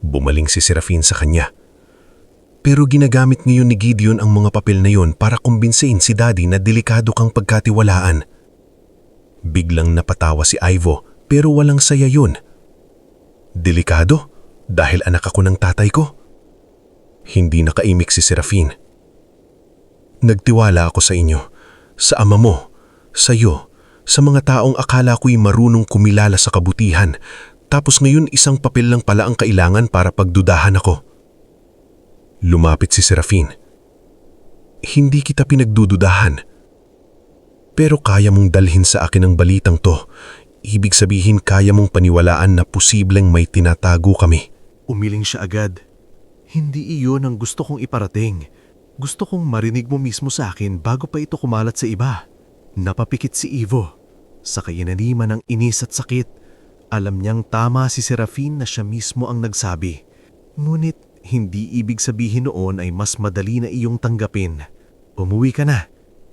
Bumaling si Serafin sa kanya. Pero ginagamit ngayon ni Gideon ang mga papel na yon para kumbinsihin si Daddy na delikado kang pagkatiwalaan. Biglang napatawa si Ivo pero walang saya yun. Delikado? Dahil anak ako ng tatay ko? Hindi nakaimik si Serafin. Nagtiwala ako sa inyo, sa ama mo, sa iyo, sa mga taong akala ko'y marunong kumilala sa kabutihan, tapos ngayon isang papel lang pala ang kailangan para pagdudahan ako. Lumapit si Serafin. Hindi kita pinagdududahan. Pero kaya mong dalhin sa akin ang balitang to. Ibig sabihin kaya mong paniwalaan na posibleng may tinatago kami. Umiling siya agad. Hindi iyon ang gusto kong iparating. Gusto kong marinig mo mismo sa akin bago pa ito kumalat sa iba. Napapikit si Ivo. Sa kainaniman ng inis at sakit, alam niyang tama si Serafin na siya mismo ang nagsabi. Ngunit hindi ibig sabihin noon ay mas madali na iyong tanggapin. Umuwi ka na.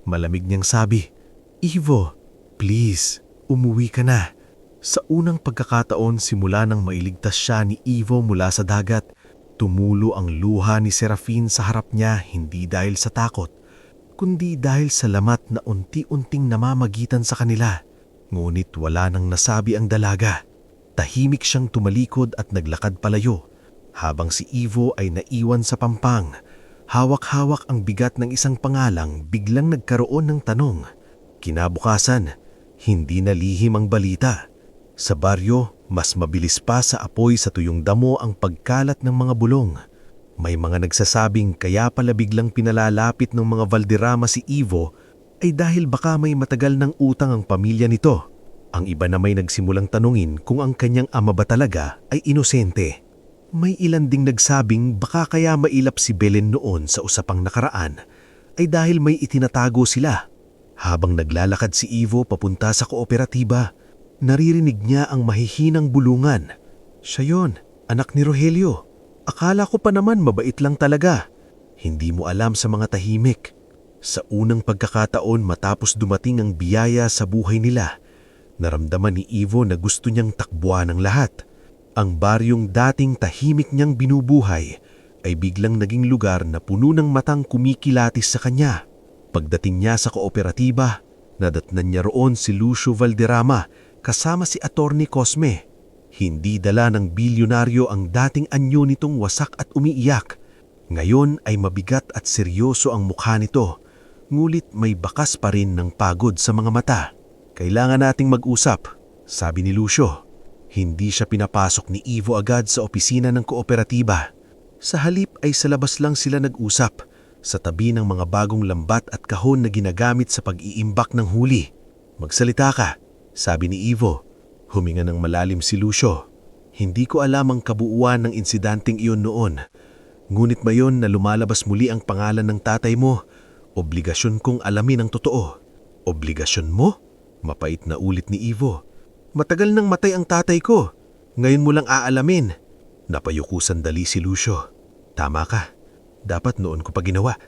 Malamig niyang sabi. Ivo, please, umuwi ka na. Sa unang pagkakataon simula nang mailigtas siya ni Ivo mula sa dagat, tumulo ang luha ni Serafin sa harap niya hindi dahil sa takot, kundi dahil sa lamat na unti-unting namamagitan sa kanila. Ngunit wala nang nasabi ang dalaga. Tahimik siyang tumalikod at naglakad palayo, habang si Ivo ay naiwan sa pampang. Hawak-hawak ang bigat ng isang pangalang biglang nagkaroon ng tanong. Kinabukasan, hindi na lihim ang balita. Sa baryo, mas mabilis pa sa apoy sa tuyong damo ang pagkalat ng mga bulong. May mga nagsasabing kaya pala biglang pinalalapit ng mga Valderrama si Ivo ay dahil baka may matagal ng utang ang pamilya nito. Ang iba na may nagsimulang tanungin kung ang kanyang ama ba talaga ay inosente. May ilan ding nagsabing baka kaya mailap si Belen noon sa usapang nakaraan ay dahil may itinatago sila. Habang naglalakad si Ivo papunta sa kooperatiba, naririnig niya ang mahihinang bulungan. Siya yon, anak ni Rogelio. Akala ko pa naman mabait lang talaga. Hindi mo alam sa mga tahimik. Sa unang pagkakataon matapos dumating ang biyaya sa buhay nila, naramdaman ni Ivo na gusto niyang takbuhan ng lahat. Ang baryong dating tahimik niyang binubuhay ay biglang naging lugar na puno ng matang kumikilatis sa kanya. Pagdating niya sa kooperatiba, nadatnan niya roon si Lucio Valderrama kasama si Atty. Cosme. Hindi dala ng bilyonaryo ang dating anyo nitong wasak at umiiyak. Ngayon ay mabigat at seryoso ang mukha nito, ngulit may bakas pa rin ng pagod sa mga mata. Kailangan nating mag-usap, sabi ni Lucio. Hindi siya pinapasok ni Ivo agad sa opisina ng kooperatiba. Sa halip ay sa labas lang sila nag-usap, sa tabi ng mga bagong lambat at kahon na ginagamit sa pag-iimbak ng huli. Magsalita ka, sabi ni Ivo. Huminga ng malalim si Lucio. Hindi ko alam ang kabuuan ng insidenteng iyon noon. Ngunit mayon na lumalabas muli ang pangalan ng tatay mo, obligasyon kong alamin ang totoo. Obligasyon mo? Mapait na ulit ni Ivo. Matagal nang matay ang tatay ko. Ngayon mo lang aalamin. Napayuko sandali si Lucio. Tama ka. Dapat noon ko pa ginawa.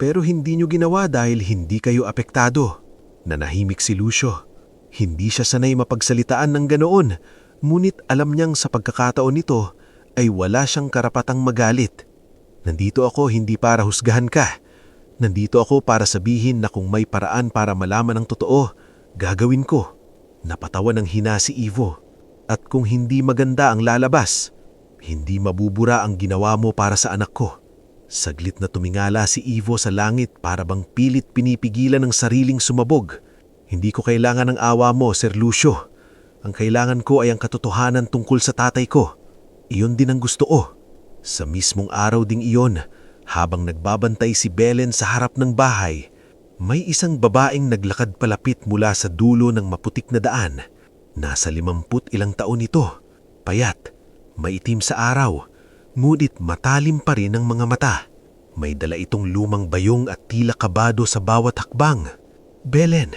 Pero hindi nyo ginawa dahil hindi kayo apektado. Nanahimik si Lucio. Hindi siya sanay mapagsalitaan ng ganoon. Ngunit alam niyang sa pagkakataon nito ay wala siyang karapatang magalit. Nandito ako hindi para husgahan ka. Nandito ako para sabihin na kung may paraan para malaman ang totoo, gagawin ko. Napatawa ng hina si Ivo. At kung hindi maganda ang lalabas, hindi mabubura ang ginawa mo para sa anak ko. Saglit na tumingala si Ivo sa langit para bang pilit pinipigilan ng sariling sumabog. Hindi ko kailangan ng awa mo, Sir Lucio. Ang kailangan ko ay ang katotohanan tungkol sa tatay ko. Iyon din ang gusto ko. Sa mismong araw ding iyon, habang nagbabantay si Belen sa harap ng bahay, may isang babaeng naglakad palapit mula sa dulo ng maputik na daan. Nasa 50 ilang taon ito, payat, maitim sa araw, ngunit matalim pa rin ang mga mata. May dala itong lumang bayong at tila kabado sa bawat hakbang. Belen,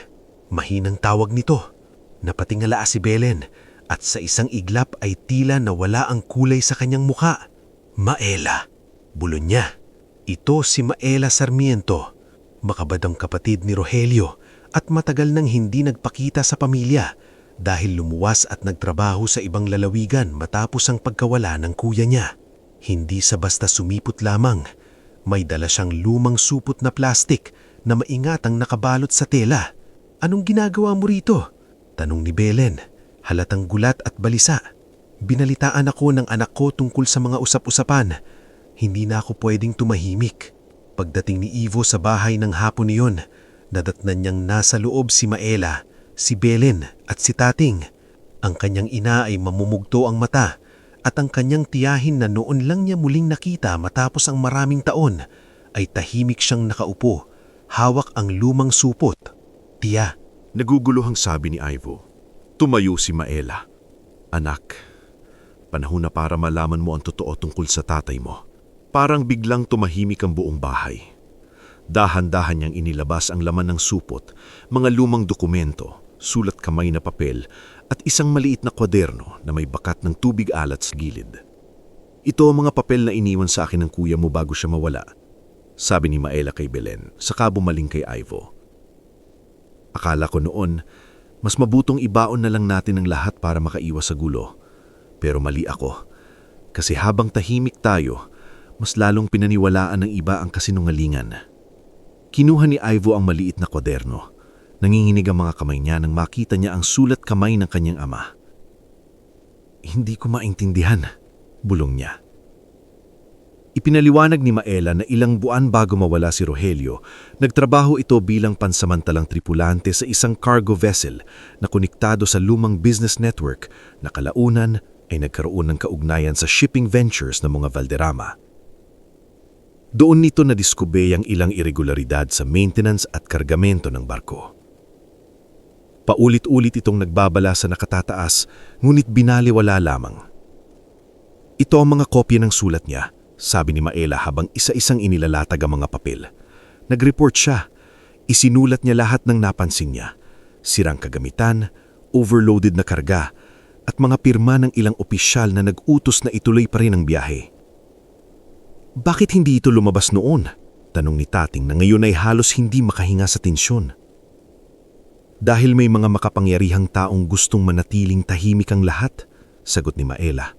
mahinang tawag nito. Napatingala si Belen at sa isang iglap ay tila nawala ang kulay sa kanyang muka. Maela, bulon niya. Ito si Maela Sarmiento, makabadang kapatid ni Rogelio at matagal nang hindi nagpakita sa pamilya dahil lumuwas at nagtrabaho sa ibang lalawigan matapos ang pagkawala ng kuya niya. Hindi sa basta sumipot lamang, may dala siyang lumang supot na plastik na maingatang nakabalot sa tela. Anong ginagawa mo rito? Tanong ni Belen, halatang gulat at balisa. Binalitaan ako ng anak ko tungkol sa mga usap-usapan. Hindi na ako pwedeng tumahimik. Pagdating ni Ivo sa bahay ng hapon niyon, nadatnan niyang nasa loob si Maela, si Belen at si Tating. Ang kanyang ina ay mamumugto ang mata at ang kanyang tiyahin na noon lang niya muling nakita matapos ang maraming taon ay tahimik siyang nakaupo, hawak ang lumang supot. Tiya, Naguguluhang sabi ni Ivo. Tumayo si Maela. Anak, panahon na para malaman mo ang totoo tungkol sa tatay mo. Parang biglang tumahimik ang buong bahay. Dahan-dahan niyang inilabas ang laman ng supot, mga lumang dokumento, sulat kamay na papel, at isang maliit na kwaderno na may bakat ng tubig alat sa gilid. Ito ang mga papel na iniwan sa akin ng kuya mo bago siya mawala, sabi ni Maela kay Belen, saka bumaling kay Ivo. Akala ko noon, mas mabutong ibaon na lang natin ang lahat para makaiwas sa gulo. Pero mali ako, kasi habang tahimik tayo, mas lalong pinaniwalaan ng iba ang kasinungalingan. Kinuha ni Ivo ang maliit na kwaderno. Nanginginig ang mga kamay niya nang makita niya ang sulat kamay ng kanyang ama. Hindi ko maintindihan, bulong niya. Ipinaliwanag ni Maela na ilang buwan bago mawala si Rogelio, nagtrabaho ito bilang pansamantalang tripulante sa isang cargo vessel na konektado sa lumang business network na kalaunan ay nagkaroon ng kaugnayan sa shipping ventures ng mga Valderrama. Doon nito nadiskubre ang ilang irregularidad sa maintenance at kargamento ng barko. Paulit-ulit itong nagbabala sa nakatataas, ngunit binaliwala lamang. Ito ang mga kopya ng sulat niya, sabi ni Maela habang isa-isang inilalatag ang mga papel. Nag-report siya. Isinulat niya lahat ng napansin niya. Sirang kagamitan, overloaded na karga, at mga pirma ng ilang opisyal na nag-utos na ituloy pa rin ang biyahe. Bakit hindi ito lumabas noon? Tanong ni Tating na ngayon ay halos hindi makahinga sa tensyon. Dahil may mga makapangyarihang taong gustong manatiling tahimik ang lahat, sagot ni Maela.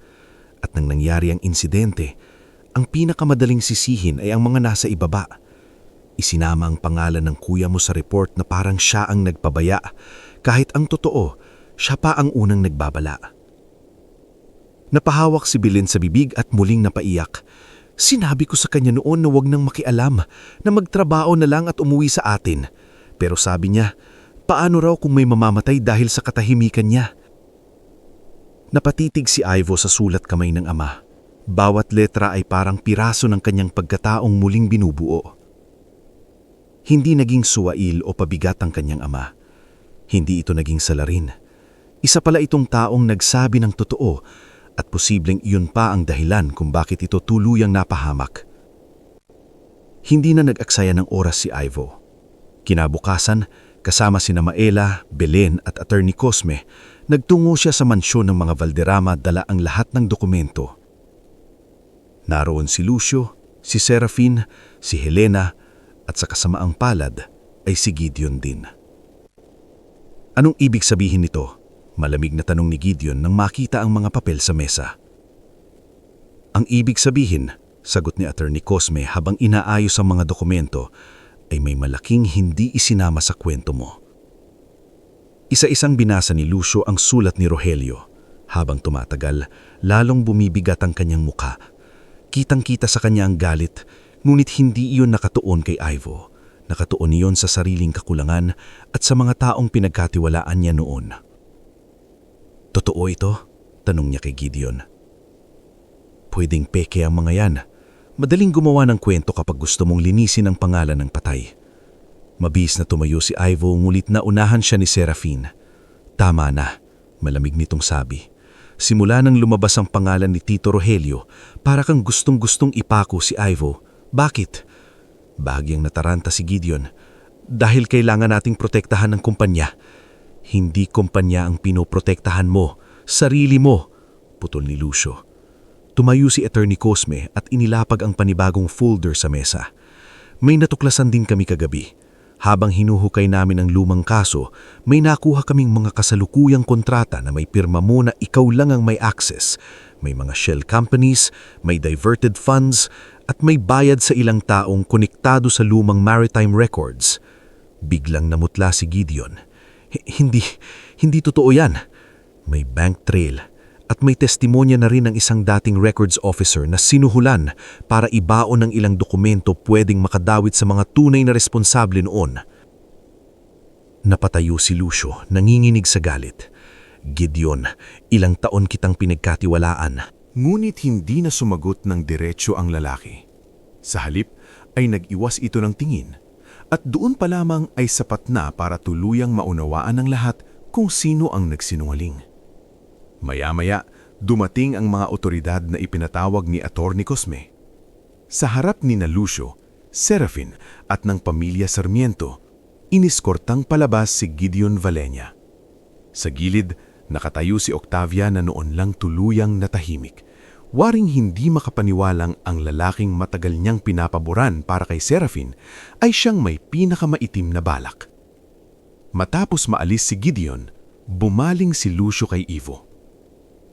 At nang nangyari ang insidente, ang pinakamadaling sisihin ay ang mga nasa ibaba. Isinama ang pangalan ng kuya mo sa report na parang siya ang nagpabaya, kahit ang totoo, siya pa ang unang nagbabala. Napahawak si Belen sa bibig at muling napaiyak. Sinabi ko sa kanya noon na wag nang makialam, na magtrabaho na lang at umuwi sa atin. Pero sabi niya, paano raw kung may mamamatay dahil sa katahimikan niya? Napatitig si Ivo sa sulat kamay ng ama. Bawat letra ay parang piraso ng kanyang pagkataong muling binubuo. Hindi naging suwail o pabigat ang kanyang ama. Hindi ito naging salarin. Isa pala itong taong nagsabi ng totoo at posibleng iyon pa ang dahilan kung bakit ito tuluyang napahamak. Hindi na nag-aksaya ng oras si Ivo. Kinabukasan, kasama sina Maela, Belen at Attorney Cosme, nagtungo siya sa mansyon ng mga Valderrama dala ang lahat ng dokumento. Naroon si Lucio, si Serafin, si Helena at sa kasamaang palad ay si Gideon din. Anong ibig sabihin nito? Malamig na tanong ni Gideon nang makita ang mga papel sa mesa. Ang ibig sabihin, sagot ni Attorney Cosme habang inaayos ang mga dokumento, ay may malaking hindi isinama sa kwento mo. Isa-isang binasa ni Lucio ang sulat ni Rogelio. Habang tumatagal, lalong bumibigat ang kanyang mukha. Kitang-kita sa kanya ang galit, ngunit hindi iyon nakatuon kay Ivo. Nakatuon iyon sa sariling kakulangan at sa mga taong pinagkatiwalaan niya noon. Totoo ito? Tanong niya kay Gideon. pwedeng peke ang mga yan. Madaling gumawa ng kwento kapag gusto mong linisin ang pangalan ng patay. Mabis na tumayo si Ivo ngulit na unahan siya ni Serafine. Tama na, malamig nitong sabi. Simula nang lumabas ang pangalan ni Tito Rogelio, para kang gustong-gustong ipako si Ivo. Bakit? Bahagyang nataranta si Gideon. Dahil kailangan nating protektahan ng kumpanya. Hindi kumpanya ang pinoprotektahan mo, sarili mo, putol ni Lucio. Tumayo si Attorney Cosme at inilapag ang panibagong folder sa mesa. May natuklasan din kami kagabi. Habang hinuhukay namin ang lumang kaso, may nakuha kaming mga kasalukuyang kontrata na may pirma mo na ikaw lang ang may access. May mga shell companies, may diverted funds, at may bayad sa ilang taong konektado sa lumang maritime records. Biglang namutla si Gideon. Hindi totoo yan. May bank trail at may testimonya na rin ng isang dating records officer na sinuhulan para ibaon ng ilang dokumento pwedeng makadawit sa mga tunay na responsable noon. Napatayo si Lucio, nanginginig sa galit. Gideon, ilang taon kitang pinagkatiwalaan. Ngunit hindi na sumagot ng diretsyo ang lalaki. Sa halip ay nag-iwas ito ng tingin at doon pa lamang ay sapat na para tuluyang maunawaan ng lahat kung sino ang nagsinungaling. Maya-maya, dumating ang mga otoridad na ipinatawag ni Attorney Cosme. Sa harap ni na Lucio, Serafine at ng pamilya Sarmiento, iniskortang palabas si Gideon Valleña. Sa gilid, nakatayo si Octavia na noon lang tuluyang natahimik. Waring hindi makapaniwalang ang lalaking matagal niyang pinapaboran para kay Serafine ay siyang may pinakamaitim na balak. Matapos maalis si Gideon, bumaling si Lucio kay Ivo.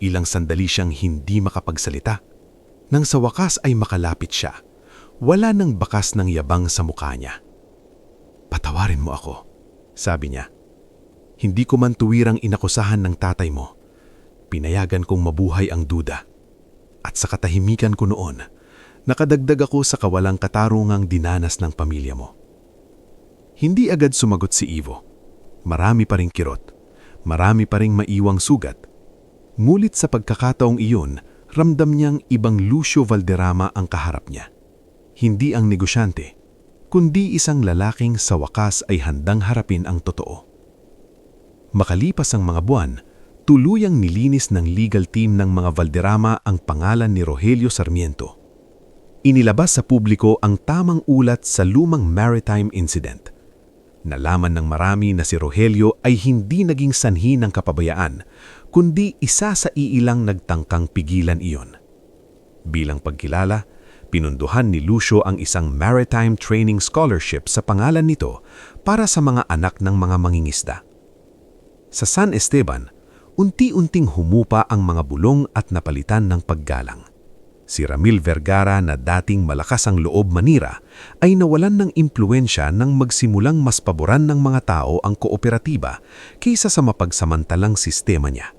Ilang sandali siyang hindi makapagsalita. Nang sa wakas ay makalapit siya, wala nang bakas ng yabang sa mukha niya. "Patawarin mo ako," sabi niya. "Hindi ko man tuwirang inakusahan ng tatay mo. Pinayagan kong mabuhay ang duda. At sa katahimikan ko noon, nakadagdag ako sa kawalang katarungang dinanas ng pamilya mo." Hindi agad sumagot si Ivo. Marami pa ring kirot. Marami pa ring maiwang sugat. Ngulit sa pagkakataong iyon, ramdam niyang ibang Lucio Valderrama ang kaharap niya. Hindi ang negosyante, kundi isang lalaking sa wakas ay handang harapin ang totoo. Makalipas ang mga buwan, tuluyang nilinis ng legal team ng mga Valderrama ang pangalan ni Rogelio Sarmiento. Inilabas sa publiko ang tamang ulat sa lumang maritime incident. Nalaman ng marami na si Rogelio ay hindi naging sanhi ng kapabayaan, kundi isa sa iilang nagtangkang pigilan iyon. Bilang pagkilala, pinunduhan ni Lucio ang isang maritime training scholarship sa pangalan nito para sa mga anak ng mga mangingisda. Sa San Esteban, unti-unting humupa ang mga bulong at napalitan ng paggalang. Si Ramil Vergara na dating malakas ang loob manira ay nawalan ng impluensya nang magsimulang mas paboran ng mga tao ang kooperatiba kaysa sa mapagsamantalang sistema niya.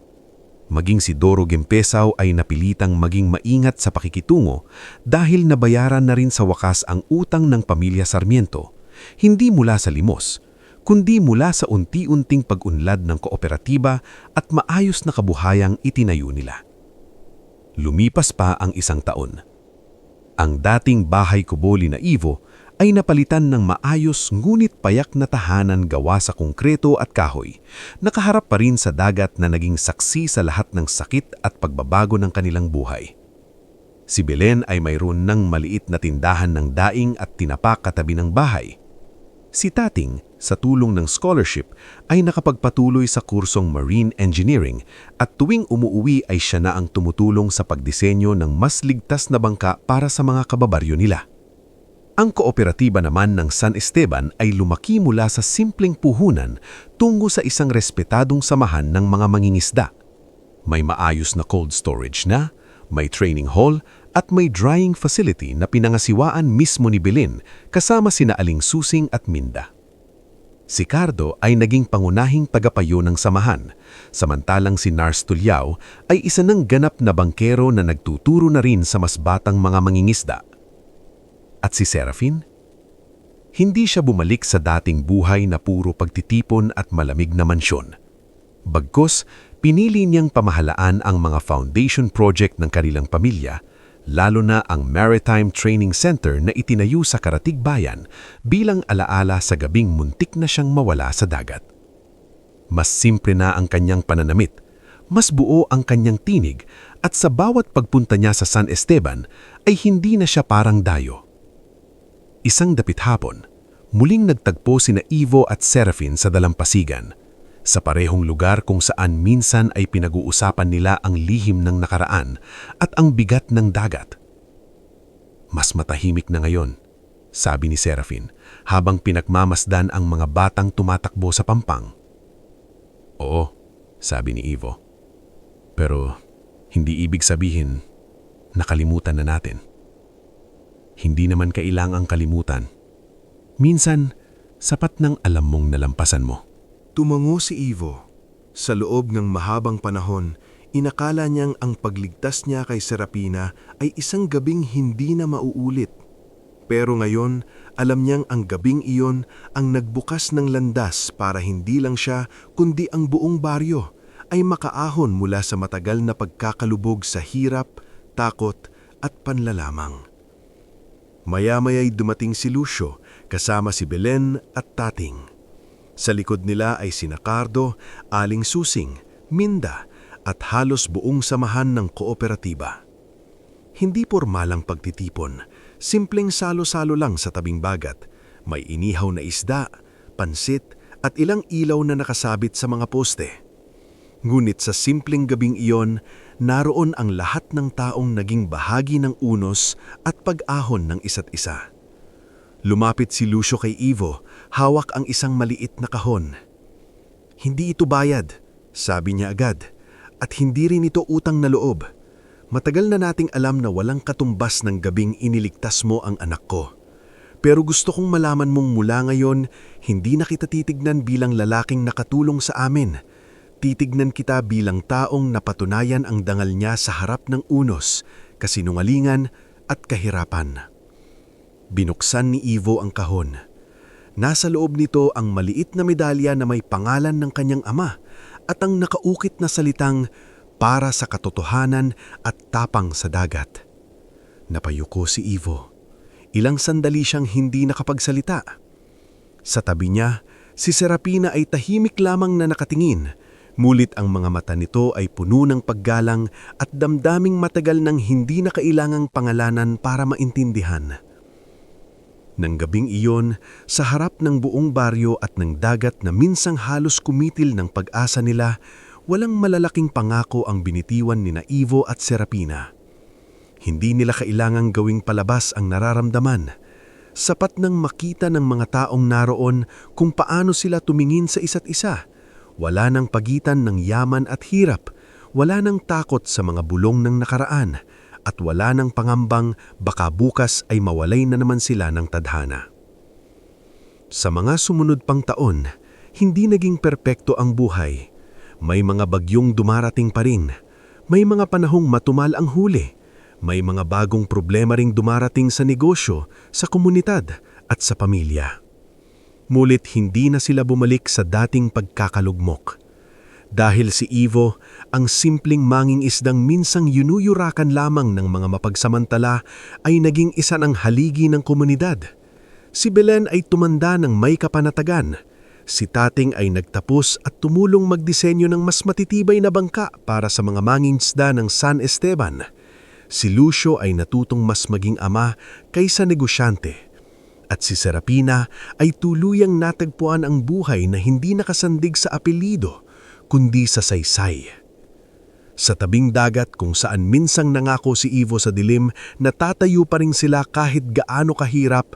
Maging si Doro Gempesaw ay napilitang maging maingat sa pakikitungo dahil nabayaran na rin sa wakas ang utang ng pamilya Sarmiento, hindi mula sa limos, kundi mula sa unti-unting pag-unlad ng kooperatiba at maayos na kabuhayang itinayo nila. Lumipas pa ang isang taon. Ang dating bahay kuboli na Ivo ay napalitan ng maayos ngunit payak na tahanan gawa sa konkreto at kahoy, nakaharap pa rin sa dagat na naging saksi sa lahat ng sakit at pagbabago ng kanilang buhay. Si Belen ay mayroon ng maliit na tindahan ng daing at tinapak katabi ng bahay. Si Tating, sa tulong ng scholarship, ay nakapagpatuloy sa kursong Marine Engineering at tuwing umuuwi ay siya na ang tumutulong sa pagdisenyo ng mas ligtas na bangka para sa mga kababaryo nila. Ang kooperatiba naman ng San Esteban ay lumaki mula sa simpleng puhunan tungo sa isang respetadong samahan ng mga mangingisda. May maayos na cold storage na, may training hall at may drying facility na pinangasiwaan mismo ni Belen kasama sina Aling Susing at Minda. Si Cardo ay naging pangunahing tagapayo ng samahan, samantalang si Nars Tulyao ay isa ng ganap na bangkero na nagtuturo na rin sa mas batang mga mangingisda. At si Serafine? Hindi siya bumalik sa dating buhay na puro pagtitipon at malamig na mansyon. Bagkus, pinili niyang pamahalaan ang mga foundation project ng kanilang pamilya, lalo na ang Maritime Training Center na itinayo sa Karatigbayan bilang alaala sa gabing muntik na siyang mawala sa dagat. Mas simple na ang kanyang pananamit, mas buo ang kanyang tinig at sa bawat pagpunta niya sa San Esteban ay hindi na siya parang dayo. Isang dapit hapon, muling nagtagpo sina Ivo at Serafin sa dalampasigan, sa parehong lugar kung saan minsan ay pinag-uusapan nila ang lihim ng nakaraan at ang bigat ng dagat. Mas matahimik na ngayon, sabi ni Serafin habang pinagmamasdan ang mga batang tumatakbo sa pampang. Oo, sabi ni Ivo. Pero hindi ibig sabihin nakalimutan na natin. Hindi naman kailangang kalimutan. Minsan, sapat ng alam mong nalampasan mo. Tumango si Ivo. Sa loob ng mahabang panahon, inakala niyang ang pagligtas niya kay Serapina ay isang gabing hindi na mauulit. Pero ngayon, alam niyang ang gabing iyon ang nagbukas ng landas para hindi lang siya kundi ang buong baryo ay makaahon mula sa matagal na pagkakalubog sa hirap, takot at panlalamang. Maya-maya'y dumating si Lucio kasama si Belen at Tating. Sa likod nila ay sina Cardo, Aling Susing, Minda at halos buong samahan ng kooperatiba. Hindi pormalang pagtitipon, simpleng salo-salo lang sa tabing bagat. May inihaw na isda, pansit at ilang ilaw na nakasabit sa mga poste. Ngunit sa simpleng gabing iyon, naroon ang lahat ng taong naging bahagi ng unos at pag-ahon ng isa't isa. Lumapit si Lucio kay Ivo, hawak ang isang maliit na kahon. Hindi ito bayad, sabi niya agad, at hindi rin ito utang na loob. Matagal na nating alam na walang katumbas ng gabing iniligtas mo ang anak ko. Pero gusto kong malaman mong mula ngayon, hindi na kita titignan bilang lalaking nakatulong sa amin. Titignan kita bilang taong napatunayan ang dangal niya sa harap ng unos, kasinungalingan at kahirapan. Binuksan ni Ivo ang kahon. Nasa loob nito ang maliit na medalya na may pangalan ng kanyang ama at ang nakaukit na salitang para sa katotohanan at tapang sa dagat. Napayuko si Ivo. Ilang sandali siyang hindi nakapagsalita. Sa tabi niya, si Serapina ay tahimik lamang na nakatingin. Mulit ang mga mata nito ay puno ng paggalang at damdaming matagal nang hindi na kailangang pangalanan para maintindihan. Nang gabing iyon, sa harap ng buong baryo at ng dagat na minsang halos kumitil ng pag-asa nila, walang malalaking pangako ang binitiwan ni Ivo at Serapina. Hindi nila kailangang gawing palabas ang nararamdaman. Sapat nang makita ng mga taong naroon kung paano sila tumingin sa isa't isa. Wala nang pagitan ng yaman at hirap, wala nang takot sa mga bulong ng nakaraan, at wala nang pangambang baka bukas ay mawalay na naman sila ng tadhana. Sa mga sumunod pang taon, hindi naging perpekto ang buhay. May mga bagyong dumarating pa rin, may mga panahong matumal ang huli, may mga bagong problema ring dumarating sa negosyo, sa komunidad at sa pamilya. Mulit hindi na sila bumalik sa dating pagkakalugmok. Dahil si Ivo, ang simpleng manging isdang minsang yunuyurakan lamang ng mga mapagsamantala ay naging isa ng haligi ng komunidad. Si Belen ay tumanda ng may kapanatagan. Si Tating ay nagtapos at tumulong magdisenyo ng mas matitibay na bangka para sa mga mangingisda ng San Esteban. Si Lucio ay natutong mas maging ama kaysa negosyante. At si Serapina ay tuluyang natagpuan ang buhay na hindi nakasandig sa apelido, kundi sa saysay. Sa tabing dagat kung saan minsang nangako si Ivo sa dilim na tatayo pa rin sila kahit gaano kahirap,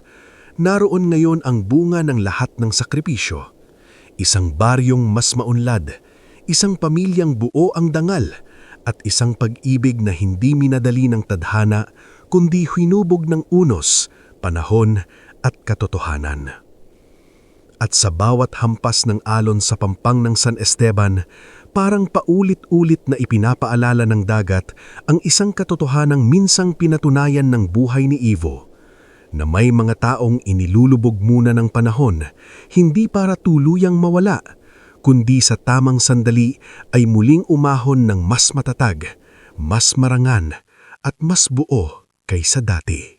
naroon ngayon ang bunga ng lahat ng sakripisyo. Isang baryong mas maunlad, isang pamilyang buo ang dangal, at isang pag-ibig na hindi minadali ng tadhana, kundi hinubog ng unos, panahon at katotohanan. At sa bawat hampas ng alon sa pampang ng San Esteban, parang paulit-ulit na ipinapaalala ng dagat ang isang katotohanang minsang pinatunayan ng buhay ni Ivo, na may mga taong inilulubog muna ng panahon, hindi para tuluyang mawala, kundi sa tamang sandali ay muling umahon ng mas matatag, mas marangan, at mas buo. kaysa dati.